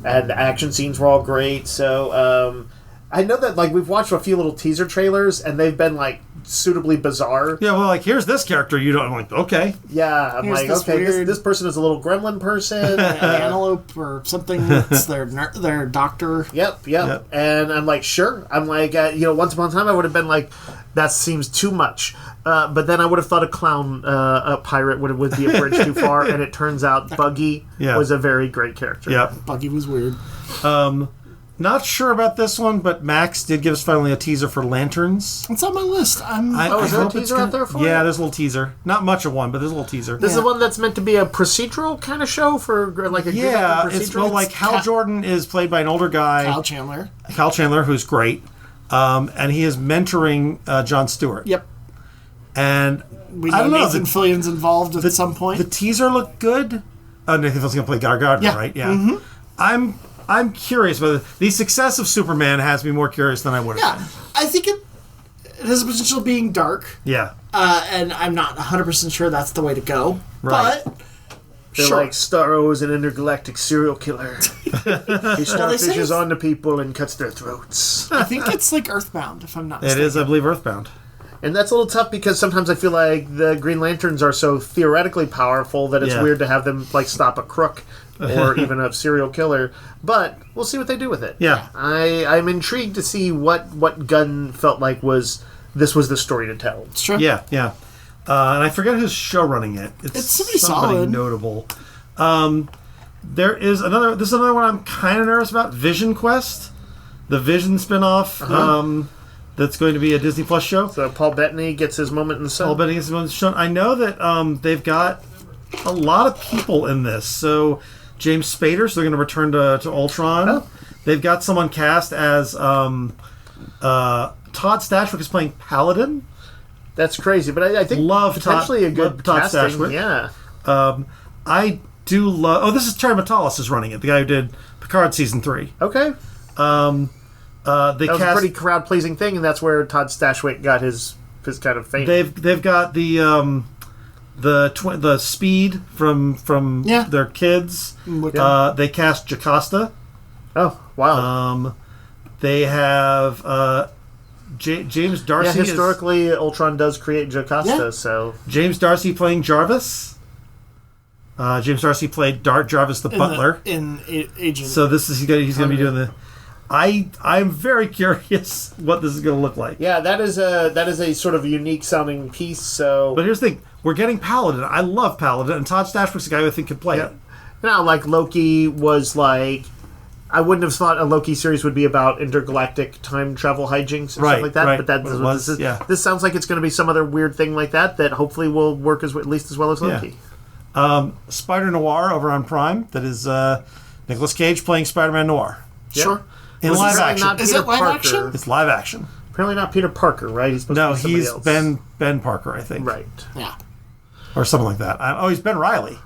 and the action scenes were all great. So I know that like we've watched a few little teaser trailers, and they've been like suitably bizarre. Yeah, well, like here's this character you don't. I'm like, okay. Yeah, I'm here's like, this okay, weird- this person is a little gremlin person. an antelope or something that's their doctor. Yep. And I'm like, sure. I'm like, once upon a time I would have been like, that seems too much. But then I would have thought a clown, a pirate would be a bridge too far. And it turns out Buggy was a very great character. Yep. Buggy was weird. Not sure about this one, but Max did give us finally a teaser for Lanterns. It's on my list. Is there a teaser out there for it? Yeah, there's a little teaser. Not much of one, but there's a little teaser. This is the one that's meant to be a procedural kind of show for like a it's like Hal Jordan is played by an older guy, Kyle Chandler, who's great, and he is mentoring Jon Stewart. Yep. And we know Nathan Fillion's involved at some point. The teaser looked good. Nathan Fillion's going to play Gardner, right? Yeah. Mm-hmm. I'm curious, but the success of Superman has me more curious than I would have been. I think it has the potential of being dark. Yeah. And I'm not 100% sure that's the way to go. Right. But they're like, Starro is an intergalactic serial killer. He starfishes onto people and cuts their throats. I think it's like Earthbound, if I'm not mistaken. It is, I believe, Earthbound. And that's a little tough because sometimes I feel like the Green Lanterns are so theoretically powerful that it's weird to have them like stop a crook or even a serial killer. But we'll see what they do with it. Yeah. I'm intrigued to see what Gunn felt like was the story to tell. It's true. Yeah. And I forget who's show running it. It's somebody solid. Notable. There is another. This is another one I'm kind of nervous about. Vision Quest, the Vision spinoff. That's going to be a Disney Plus show. So Paul Bettany gets his moment in the sun. Paul Bettany gets his moment in the sun. I know that they've got a lot of people in this. So James Spader, so they're going to return to Ultron. Oh. They've got someone cast as Todd Stashwick is playing Paladin. That's crazy, but I think potentially a good Todd casting. Stashwick. Yeah. I do love. Oh, this is Terry Matalas is running it. The guy who did Picard season 3. Okay. They That was a pretty crowd-pleasing thing, and that's where Todd Stashwick got his kind of fame. They've got the Speed from their kids. They cast Jocasta. Oh, wow. They have James Darcy. Yeah, historically, Ultron does create Jocasta, so... James Darcy playing Jarvis. James Darcy played Jarvis the Butler. In Agent. So this is he's going to be doing the... I'm very curious what this is going to look like. Yeah, that is a sort of unique sounding piece. So, but here's the thing: we're getting Paladin. I love Paladin, and Todd Stashwick's a guy who I think could play it. Like Loki was like, I wouldn't have thought a Loki series would be about intergalactic time travel hijinks and stuff like that. Right. But that's what this is. Yeah. This sounds like it's going to be some other weird thing like that hopefully will work at least as well as Loki. Spider Noir over on Prime. That is Nicolas Cage playing Spider-Man Noir. Sure. In live action. Is it live action? It's live action. Apparently not Peter Parker, right? He's supposed to be somebody else. Ben Parker, I think. Right. Yeah. Or something like that. He's Ben Reilly.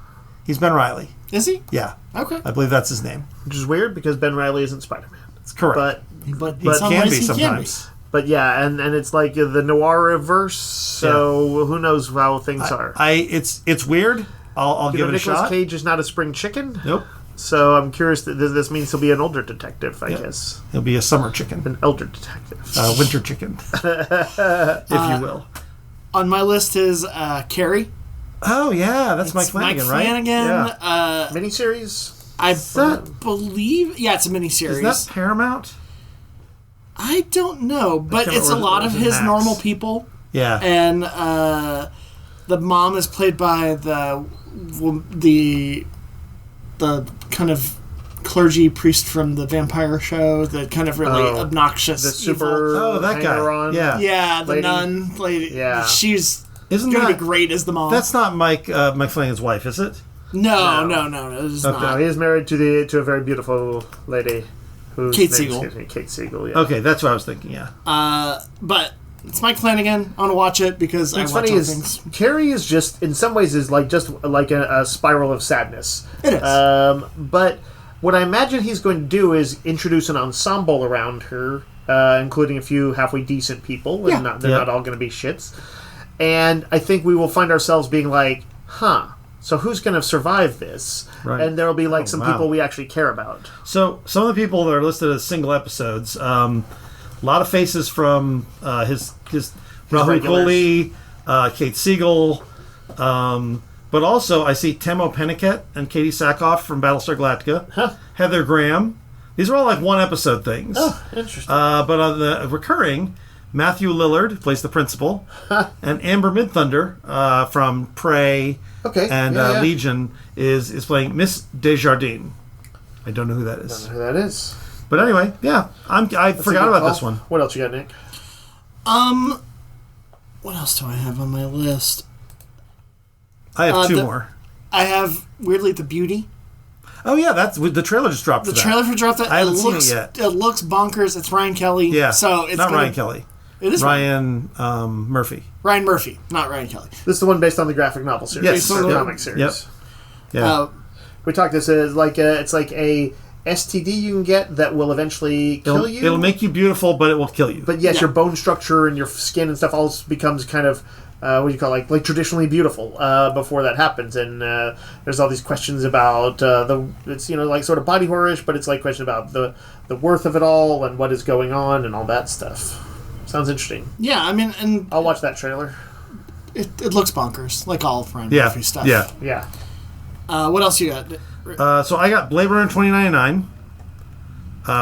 He's Ben Reilly. Is he? Yeah. Okay. I believe that's his name. Which is weird because Ben Reilly isn't Spider-Man. It's correct. But he can be sometimes. But yeah, and it's like the Noir-verse, so who knows how things are. It's weird. I'll give it a shot. Nicolas Cage is not a spring chicken. Nope. So I'm curious. This means he'll be an older detective, I guess. He'll be a summer chicken. An elder detective. Winter chicken, if you will. On my list is Carrie. Oh, yeah. That's Mike Flanagan, right? Mike Flanagan. Yeah. Miniseries? I believe... Yeah, it's a miniseries. Is that Paramount? I don't know, but it's a lot of his normal people. Yeah. And the mom is played by the kind of clergy priest from the vampire show, the kind of really obnoxious, the super evil. Oh, that guy. Yeah, the lady. nun lady. Yeah, she's going to be great as the mom. That's not Mike Flanagan's wife, is it? No. It's not. No, he is married to a very beautiful lady. Kate Siegel. Kate Siegel. Yeah. Okay, that's what I was thinking. Yeah. But it's Mike Flanagan. I want to watch it because I watch other things. Carrie is just, in some ways, is just like a spiral of sadness. It is. But what I imagine he's going to do is introduce an ensemble around her, including a few halfway decent people. Yeah. And they're not all going to be shits. And I think we will find ourselves being like, so who's going to survive this? Right. And there will be some people we actually care about. So some of the people that are listed as single episodes, a lot of faces from his Rahul Kohli, Kate Siegel, but also I see Temo Pennicott and Katie Sackhoff from Battlestar Galactica, Heather Graham. These are all like one episode things. Oh, interesting. But on the recurring, Matthew Lillard plays the principal, and Amber Midthunder from Prey and Legion is playing Miss Desjardins. I don't know who that is. Don't know who that is. But anyway, yeah, I forgot about this one. What else you got, Nick? What else do I have on my list? I have two more. I have, weirdly, The Beauty. Oh yeah, that's the trailer just dropped. The trailer for dropped. I haven't seen it yet. It looks bonkers. It's Ryan Kelly. Yeah, so it's not Ryan Kelly. It is Ryan Murphy. Ryan Murphy, not Ryan Kelly. This is the one based on the graphic novel series. Yes, the comic series. Yep. Yeah. We talked this as it's like a STD you can get that will eventually kill you. It'll make you beautiful, but it will kill you. But yes, your bone structure and your skin and stuff all becomes kind of what do you call like traditionally beautiful before that happens. And there's all these questions about it's like sort of body horror-ish, but it's like question about the worth of it all and what is going on and all that stuff. Sounds interesting. Yeah, I mean, and I'll watch that trailer. It looks bonkers, like all of Ryan Murphy stuff. Yeah. What else you got? So I got Blade Runner 2099,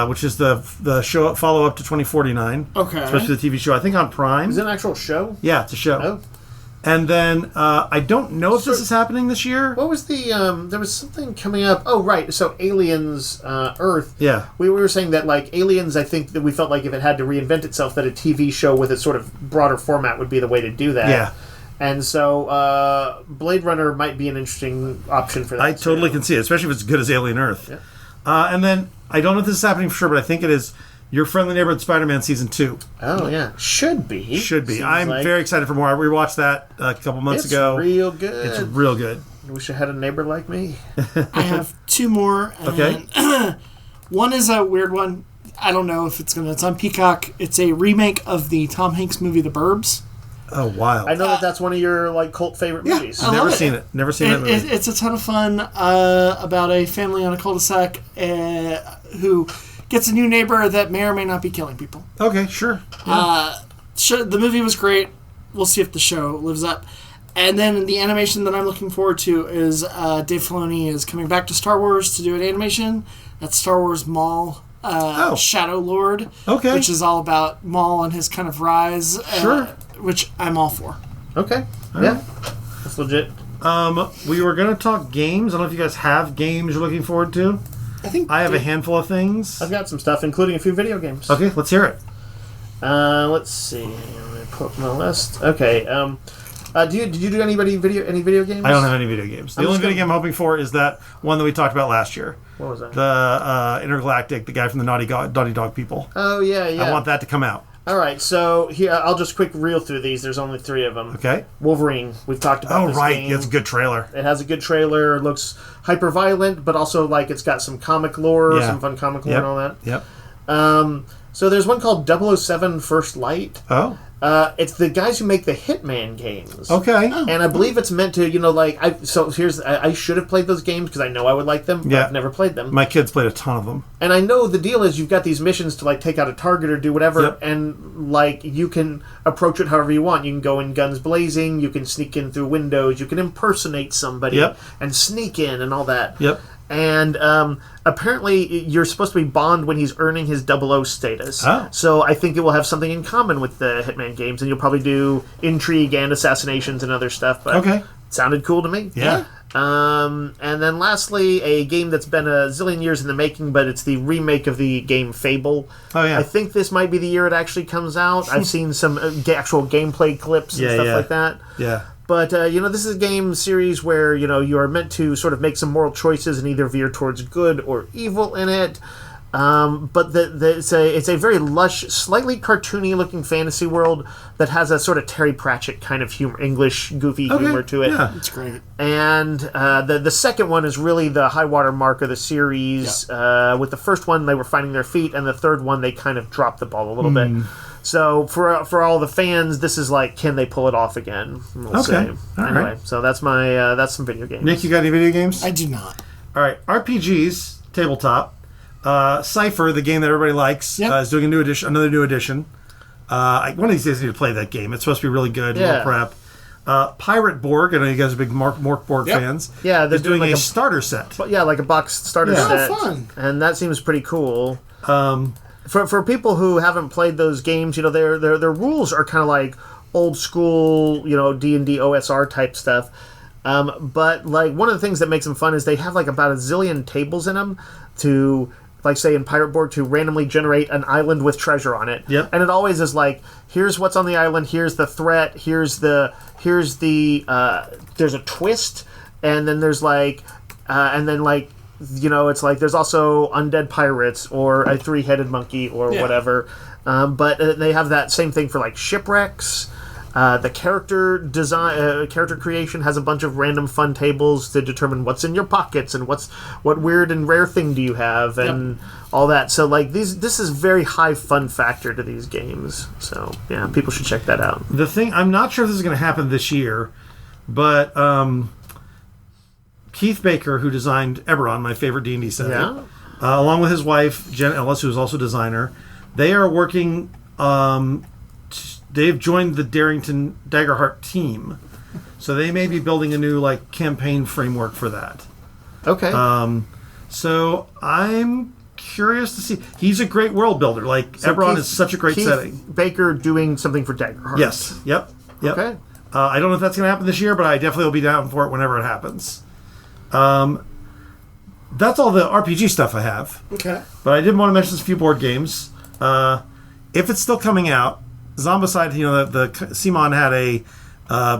which is the show follow up to 2049. Okay. Especially the TV show. I think on Prime. Is it an actual show? Yeah, it's a show. Oh. And then I don't know if this is happening this year. What was the there was something coming up. Oh right, so Aliens Earth. Yeah. We were saying that like Aliens, I think that we felt like if it had to reinvent itself that a TV show with a sort of broader format would be the way to do that. Yeah. And so Blade Runner might be an interesting option for that. I totally can see it, especially if it's as good as Alien Earth. Yeah. And then I don't know if this is happening for sure, but I think it is Your Friendly Neighborhood Spider-Man Season 2. Oh, yeah. Should be. I'm very excited for more. I rewatched that a couple months ago. It's real good. It's real good. I wish I had a neighbor like me. I have two more. Okay. One is a weird one. I don't know if it's on Peacock. It's a remake of the Tom Hanks movie The Burbs. Oh, wild. I know that's one of your like cult favorite movies. I Never love seen it. Never seen that movie. It's a ton of fun about a family on a cul-de-sac who gets a new neighbor that may or may not be killing people. Okay, sure. The movie was great. We'll see if the show lives up. And then the animation that I'm looking forward to is Dave Filoni is coming back to Star Wars to do an animation. That's Star Wars Maul. Shadow Lord. Okay. Which is all about Maul and his kind of rise. Sure. Which I'm all for. Okay. Yeah. That's legit. We were going to talk games. I don't know if you guys have games you're looking forward to. I have a handful of things. I've got some stuff, including a few video games. Okay, let's hear it. Let's see. Let me pull up my list. Okay. Did you do any video games? I don't have any video games. The only video game I'm hoping for is that one that we talked about last year. What was that? The Intergalactic, the guy from the Naughty Dog people. Oh, yeah. I want that to come out. All right, so here I'll just quick reel through these. There's only 3 of them. Okay. Wolverine. We've talked about this game. Yeah, it's a good trailer. It has a good trailer. It looks hyper violent, but also like it's got some comic lore, some fun comic lore and all that. Yep. So there's one called 007 First Light. Oh. It's the guys who make the Hitman games. Okay. And I believe it's meant to, I should have played those games because I know I would like them, but I've never played them. My kids played a ton of them. And I know the deal is you've got these missions to like take out a target or do whatever, and like you can approach it however you want. You can go in guns blazing, you can sneak in through windows, you can impersonate somebody and sneak in and all that. Yep. And apparently you're supposed to be Bond when he's earning his 00 status. Oh. So I think it will have something in common with the Hitman games, and you'll probably do intrigue and assassinations and other stuff. But it sounded cool to me. Yeah. And then lastly, a game that's been a zillion years in the making, but it's the remake of the game Fable. Oh, yeah. I think this might be the year it actually comes out. I've seen some actual gameplay clips and stuff like that. Yeah. But, this is a game series where, you are meant to sort of make some moral choices and either veer towards good or evil in it. But it's a very lush, slightly cartoony-looking fantasy world that has a sort of Terry Pratchett kind of humor, English, goofy humor to it. Yeah, it's great. And the second one is really the high-water mark of the series. With the first one, they were finding their feet, and the third one, they kind of dropped the ball a little bit. So for all the fans, this is like, can they pull it off again? We'll see. Anyway, right. so that's that's some video games. Nick, you got any video games? I do not. All right, RPGs, tabletop. Cypher, the game that everybody likes, is doing another new edition. One of these days I need to play that game. It's supposed to be really good. More prep. Pirate Borg, I know you guys are big Mork Borg fans. Yeah, they're doing like a starter set. Like a box starter set. Oh, fun. And that seems pretty cool. For people who haven't played those games, their rules are kind of like old school, D&D OSR type stuff. But like one of the things that makes them fun is they have like about a zillion tables in them to, like say in Pirate Borg, to randomly generate an island with treasure on it. Yep. And it always is like, here's what's on the island, here's the threat, there's a twist, and then there's like, it's like there's also undead pirates or a 3-headed monkey or whatever. But they have that same thing for like shipwrecks. The character design, character creation has a bunch of random fun tables to determine what's in your pockets and what weird and rare thing do you have and all that. So like this is very high fun factor to these games. So yeah, people should check that out. The thing, I'm not sure if this is going to happen this year, but Keith Baker, who designed Eberron, my favorite D&D setting, along with his wife Jen Ellis, who's also a designer, they are working. They've joined the Darrington Daggerheart team, so they may be building a new campaign framework for that. Okay. So I'm curious to see. He's a great world builder. Eberron is such a great setting. Baker doing something for Daggerheart. Yes. Yep. Okay. I don't know if that's going to happen this year, but I definitely will be down for it whenever it happens. That's all the RPG stuff I have. Okay. But I did want to mention a few board games. If it's still coming out, Zombicide, the Simon had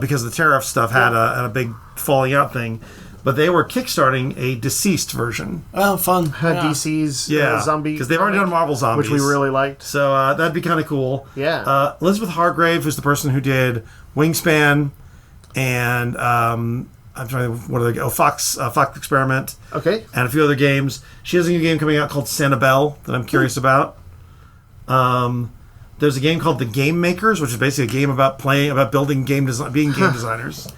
because the tariff stuff had a big falling out thing, but they were kickstarting a deceased version. Oh, fun. DC's zombie. Because they've already done Marvel Zombies. Which we really liked. So that'd be kind of cool. Yeah. Elizabeth Hargrave, who's the person who did Wingspan and I'm trying to think, what are they? Fox Experiment. Okay. And a few other games. She has a new game coming out called Sanibel that I'm curious about. There's a game called The Game Makers, which is basically a game about building being game designers.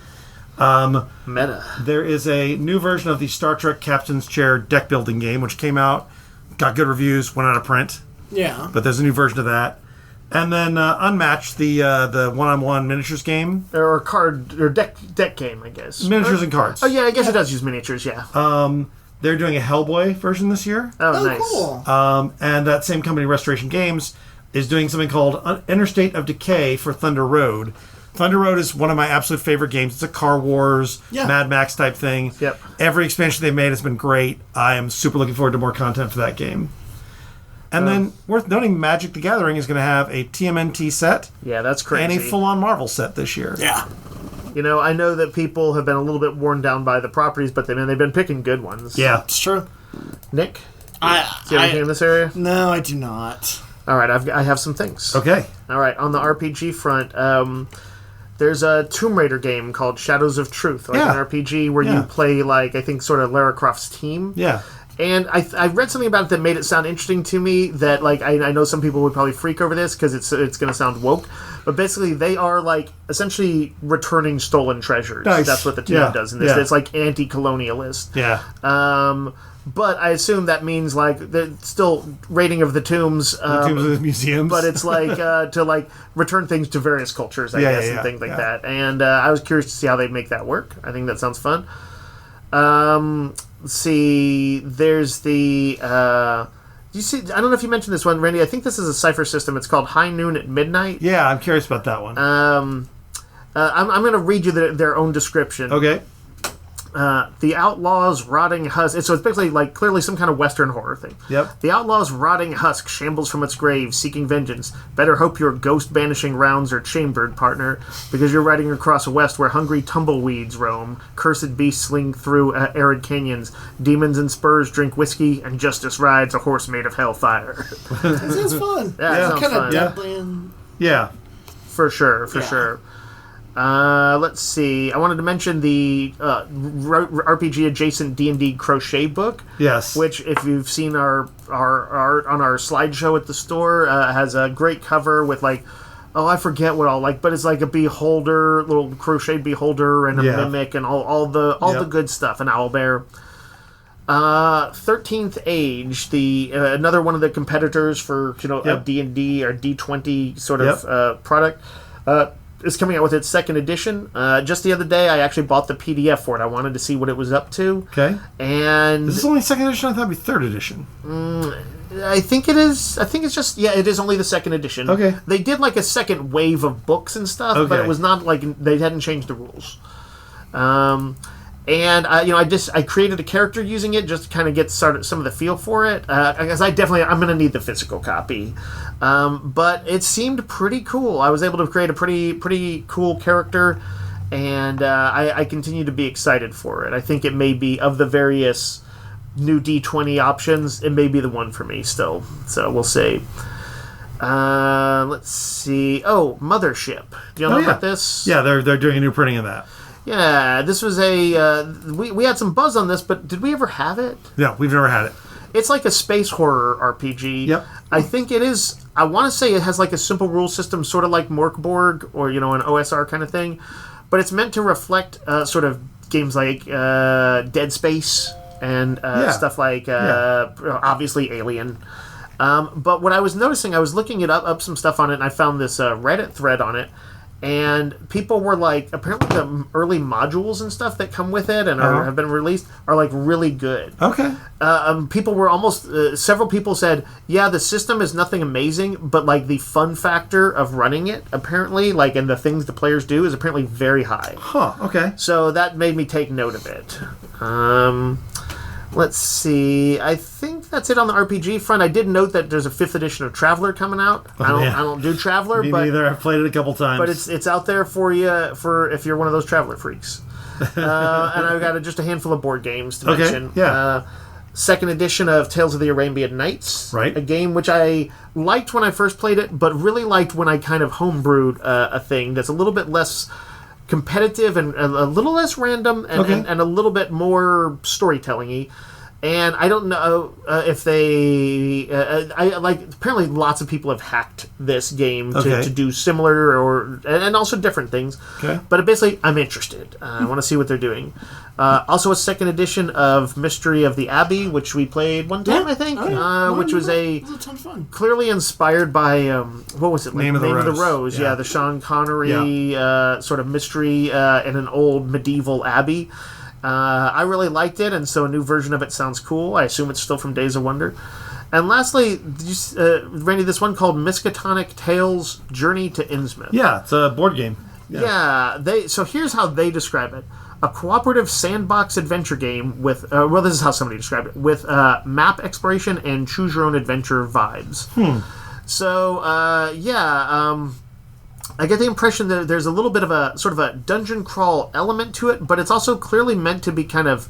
Meta. There is a new version of the Star Trek Captain's Chair deck building game, which came out, got good reviews, went out of print. Yeah. But there's a new version of that. And then Unmatched, the one-on-one miniatures game. Or deck game, I guess. Miniatures and cards. Oh, yeah, I guess it does use miniatures, yeah. They're doing a Hellboy version this year. Oh, nice. Cool. And that same company, Restoration Games, is doing something called Interstate of Decay for Thunder Road. Thunder Road is one of my absolute favorite games. It's a Car Wars, Mad Max type thing. Yep. Every expansion they've made has been great. I am super looking forward to more content for that game. And then, worth noting, Magic the Gathering is going to have a TMNT set. Yeah, that's crazy. And a full-on Marvel set this year. Yeah. You know, I know that people have been a little bit worn down by the properties, but they've been picking good ones. Yeah. It's true. Nick? Do you have anything in this area? No, I do not. All right, I have some things. Okay. All right, on the RPG front, there's a Tomb Raider game called Shadows of Truth, an RPG where you play, I think, sort of Lara Croft's team. Yeah. And I read something about it that made it sound interesting to me that, I know some people would probably freak over this because it's going to sound woke, but basically they are, essentially returning stolen treasures. Nice. That's what the team does in this. Yeah. It's, anti-colonialist. Yeah. But I assume that means, the still raiding of the tombs. The tombs of the museums. But it's, to, return things to various cultures, I guess, and things like that. And I was curious to see how they make that work. I think that sounds fun. Let's see, there's the, you see, I don't know if you mentioned this one, Randy. I think this is a cipher system. It's called High Noon at Midnight. Yeah, I'm curious about that one. I'm going to read you their own description. Okay. The Outlaw's rotting husk. So it's basically clearly some kind of Western horror thing. Yep. The Outlaw's rotting husk shambles from its grave, seeking vengeance. Better hope your ghost-banishing rounds are chambered, partner, because you're riding across a west where hungry tumbleweeds roam, cursed beasts sling through arid canyons, demons and spurs drink whiskey, and justice rides a horse made of hellfire. That sounds fun. Yeah, it sounds kind fun. of Deadland. Yeah. For sure. Let's see. I wanted to mention the RPG adjacent D&D crochet book. Yes. Which, if you've seen our art on our slideshow at the store, has a great cover with I forget what all but it's a beholder, little crocheted beholder, and a mimic, and all the good stuff. An owlbear. 13th Age, the another one of the competitors for a D&D or D20 sort of product. Is coming out with its second edition. Just the other day, I actually bought the PDF for it. I wanted to see what it was up to. Okay. And Is this only second edition? I thought it'd be third edition. I think it is. I think it's just it is only the second edition. Okay. They did a second wave of books and stuff, but it was not they hadn't changed the rules. And I created a character using it just to kind of get started some of the feel for it. Because I'm going to need the physical copy. But it seemed pretty cool. I was able to create a pretty cool character, and I continue to be excited for it. I think it may be, of the various new D20 options, it may be the one for me still. So we'll see. Let's see. Oh, Mothership. Do you know about this? Yeah, they're doing a new printing of that. Yeah, this was we had some buzz on this, but did we ever have it? Yeah, we've never had it. It's like a space horror RPG. Yep. I think it is. I want to say it has a simple rule system, sort of like Morkborg or an OSR kind of thing, but it's meant to reflect sort of games like Dead Space and stuff like obviously Alien. But what I was noticing, I was looking up some stuff on it, and I found this Reddit thread on it. And people were apparently the early modules and stuff that come with it and have been released are really good. Okay. People were almost several people said, yeah, the system is nothing amazing, but the fun factor of running it apparently and the things the players do is apparently very high. Huh. Okay. So that made me take note of it. Let's see. I think that's it on the RPG front. I did note that there's a 5th edition of Traveler coming out. I don't do Traveler, Me but neither. I've played it a couple times. but it's out there for you for if you're one of those Traveler freaks. And I've got just a handful of board games to mention. Yeah. Second edition of Tales of the Arabian Nights. Right. A game which I liked when I first played it, but really liked when I kind of homebrewed a thing that's a little bit less competitive and a little less random and a little bit more storytelling-y. And I don't know if they... apparently lots of people have hacked this game to do similar and also different things. Okay. But basically, I'm interested. I want to see what they're doing. Also, a second edition of Mystery of the Abbey, which we played one time, I think, which was a ton of fun. Clearly inspired by, what was it? Name of the Rose. Yeah, the Sean Connery sort of mystery in an old medieval abbey. I really liked it, and so a new version of it sounds cool. I assume it's still from Days of Wonder. And lastly, Randy, this one called Miskatonic Tales Journey to Innsmouth. Yeah, it's a board game. So here's how they describe it. A cooperative sandbox adventure game with, this is how somebody described it, with map exploration and choose-your-own-adventure vibes. So, I get the impression that there's a little bit of a sort of a dungeon crawl element to it, but it's also clearly meant to be kind of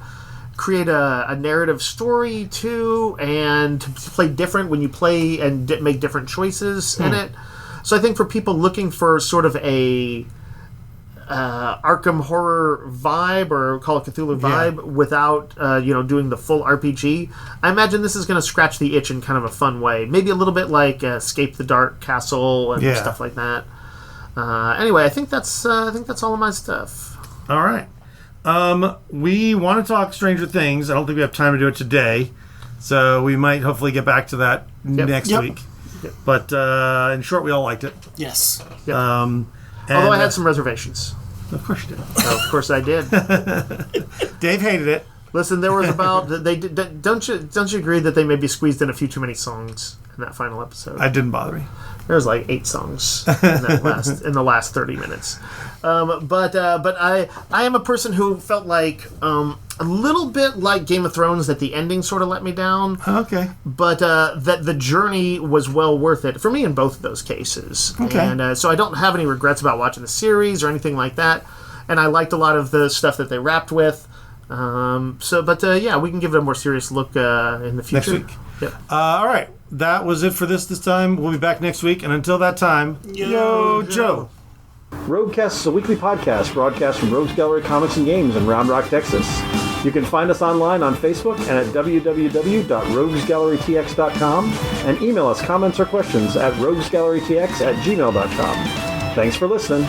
create a narrative story too, and to play different when you play and make different choices in it. So I think for people looking for sort of a Arkham horror vibe or Call of Cthulhu vibe without doing the full RPG, I imagine this is going to scratch the itch in kind of a fun way. Maybe a little bit like Escape the Dark Castle and stuff like that. Anyway, I think that's all of my stuff. All right. We want to talk Stranger Things. I don't think we have time to do it today, so we might hopefully get back to that next week. Yep. But in short, we all liked it. Yes. Yep. Although I had some reservations. Of course you did. Of course I did. Dave hated it. Listen, there was about don't you agree that they maybe squeezed in a few too many songs in that final episode? It didn't bother me. There was like 8 songs in the last 30 minutes. But I am a person who felt like a little bit like Game of Thrones that the ending sort of let me down. Okay. But that the journey was well worth it for me in both of those cases. Okay. And so I don't have any regrets about watching the series or anything like that. And I liked a lot of the stuff that they wrapped with. We can give it a more serious look in the future. Next week. Yep. All right. That was it for this time. We'll be back next week. And until that time, yo Joe. Roguecast is a weekly podcast broadcast from Rogues Gallery Comics and Games in Round Rock, Texas. You can find us online on Facebook and at www.roguesgallerytx.com and email us comments or questions at roguesgallerytx@gmail.com. Thanks for listening.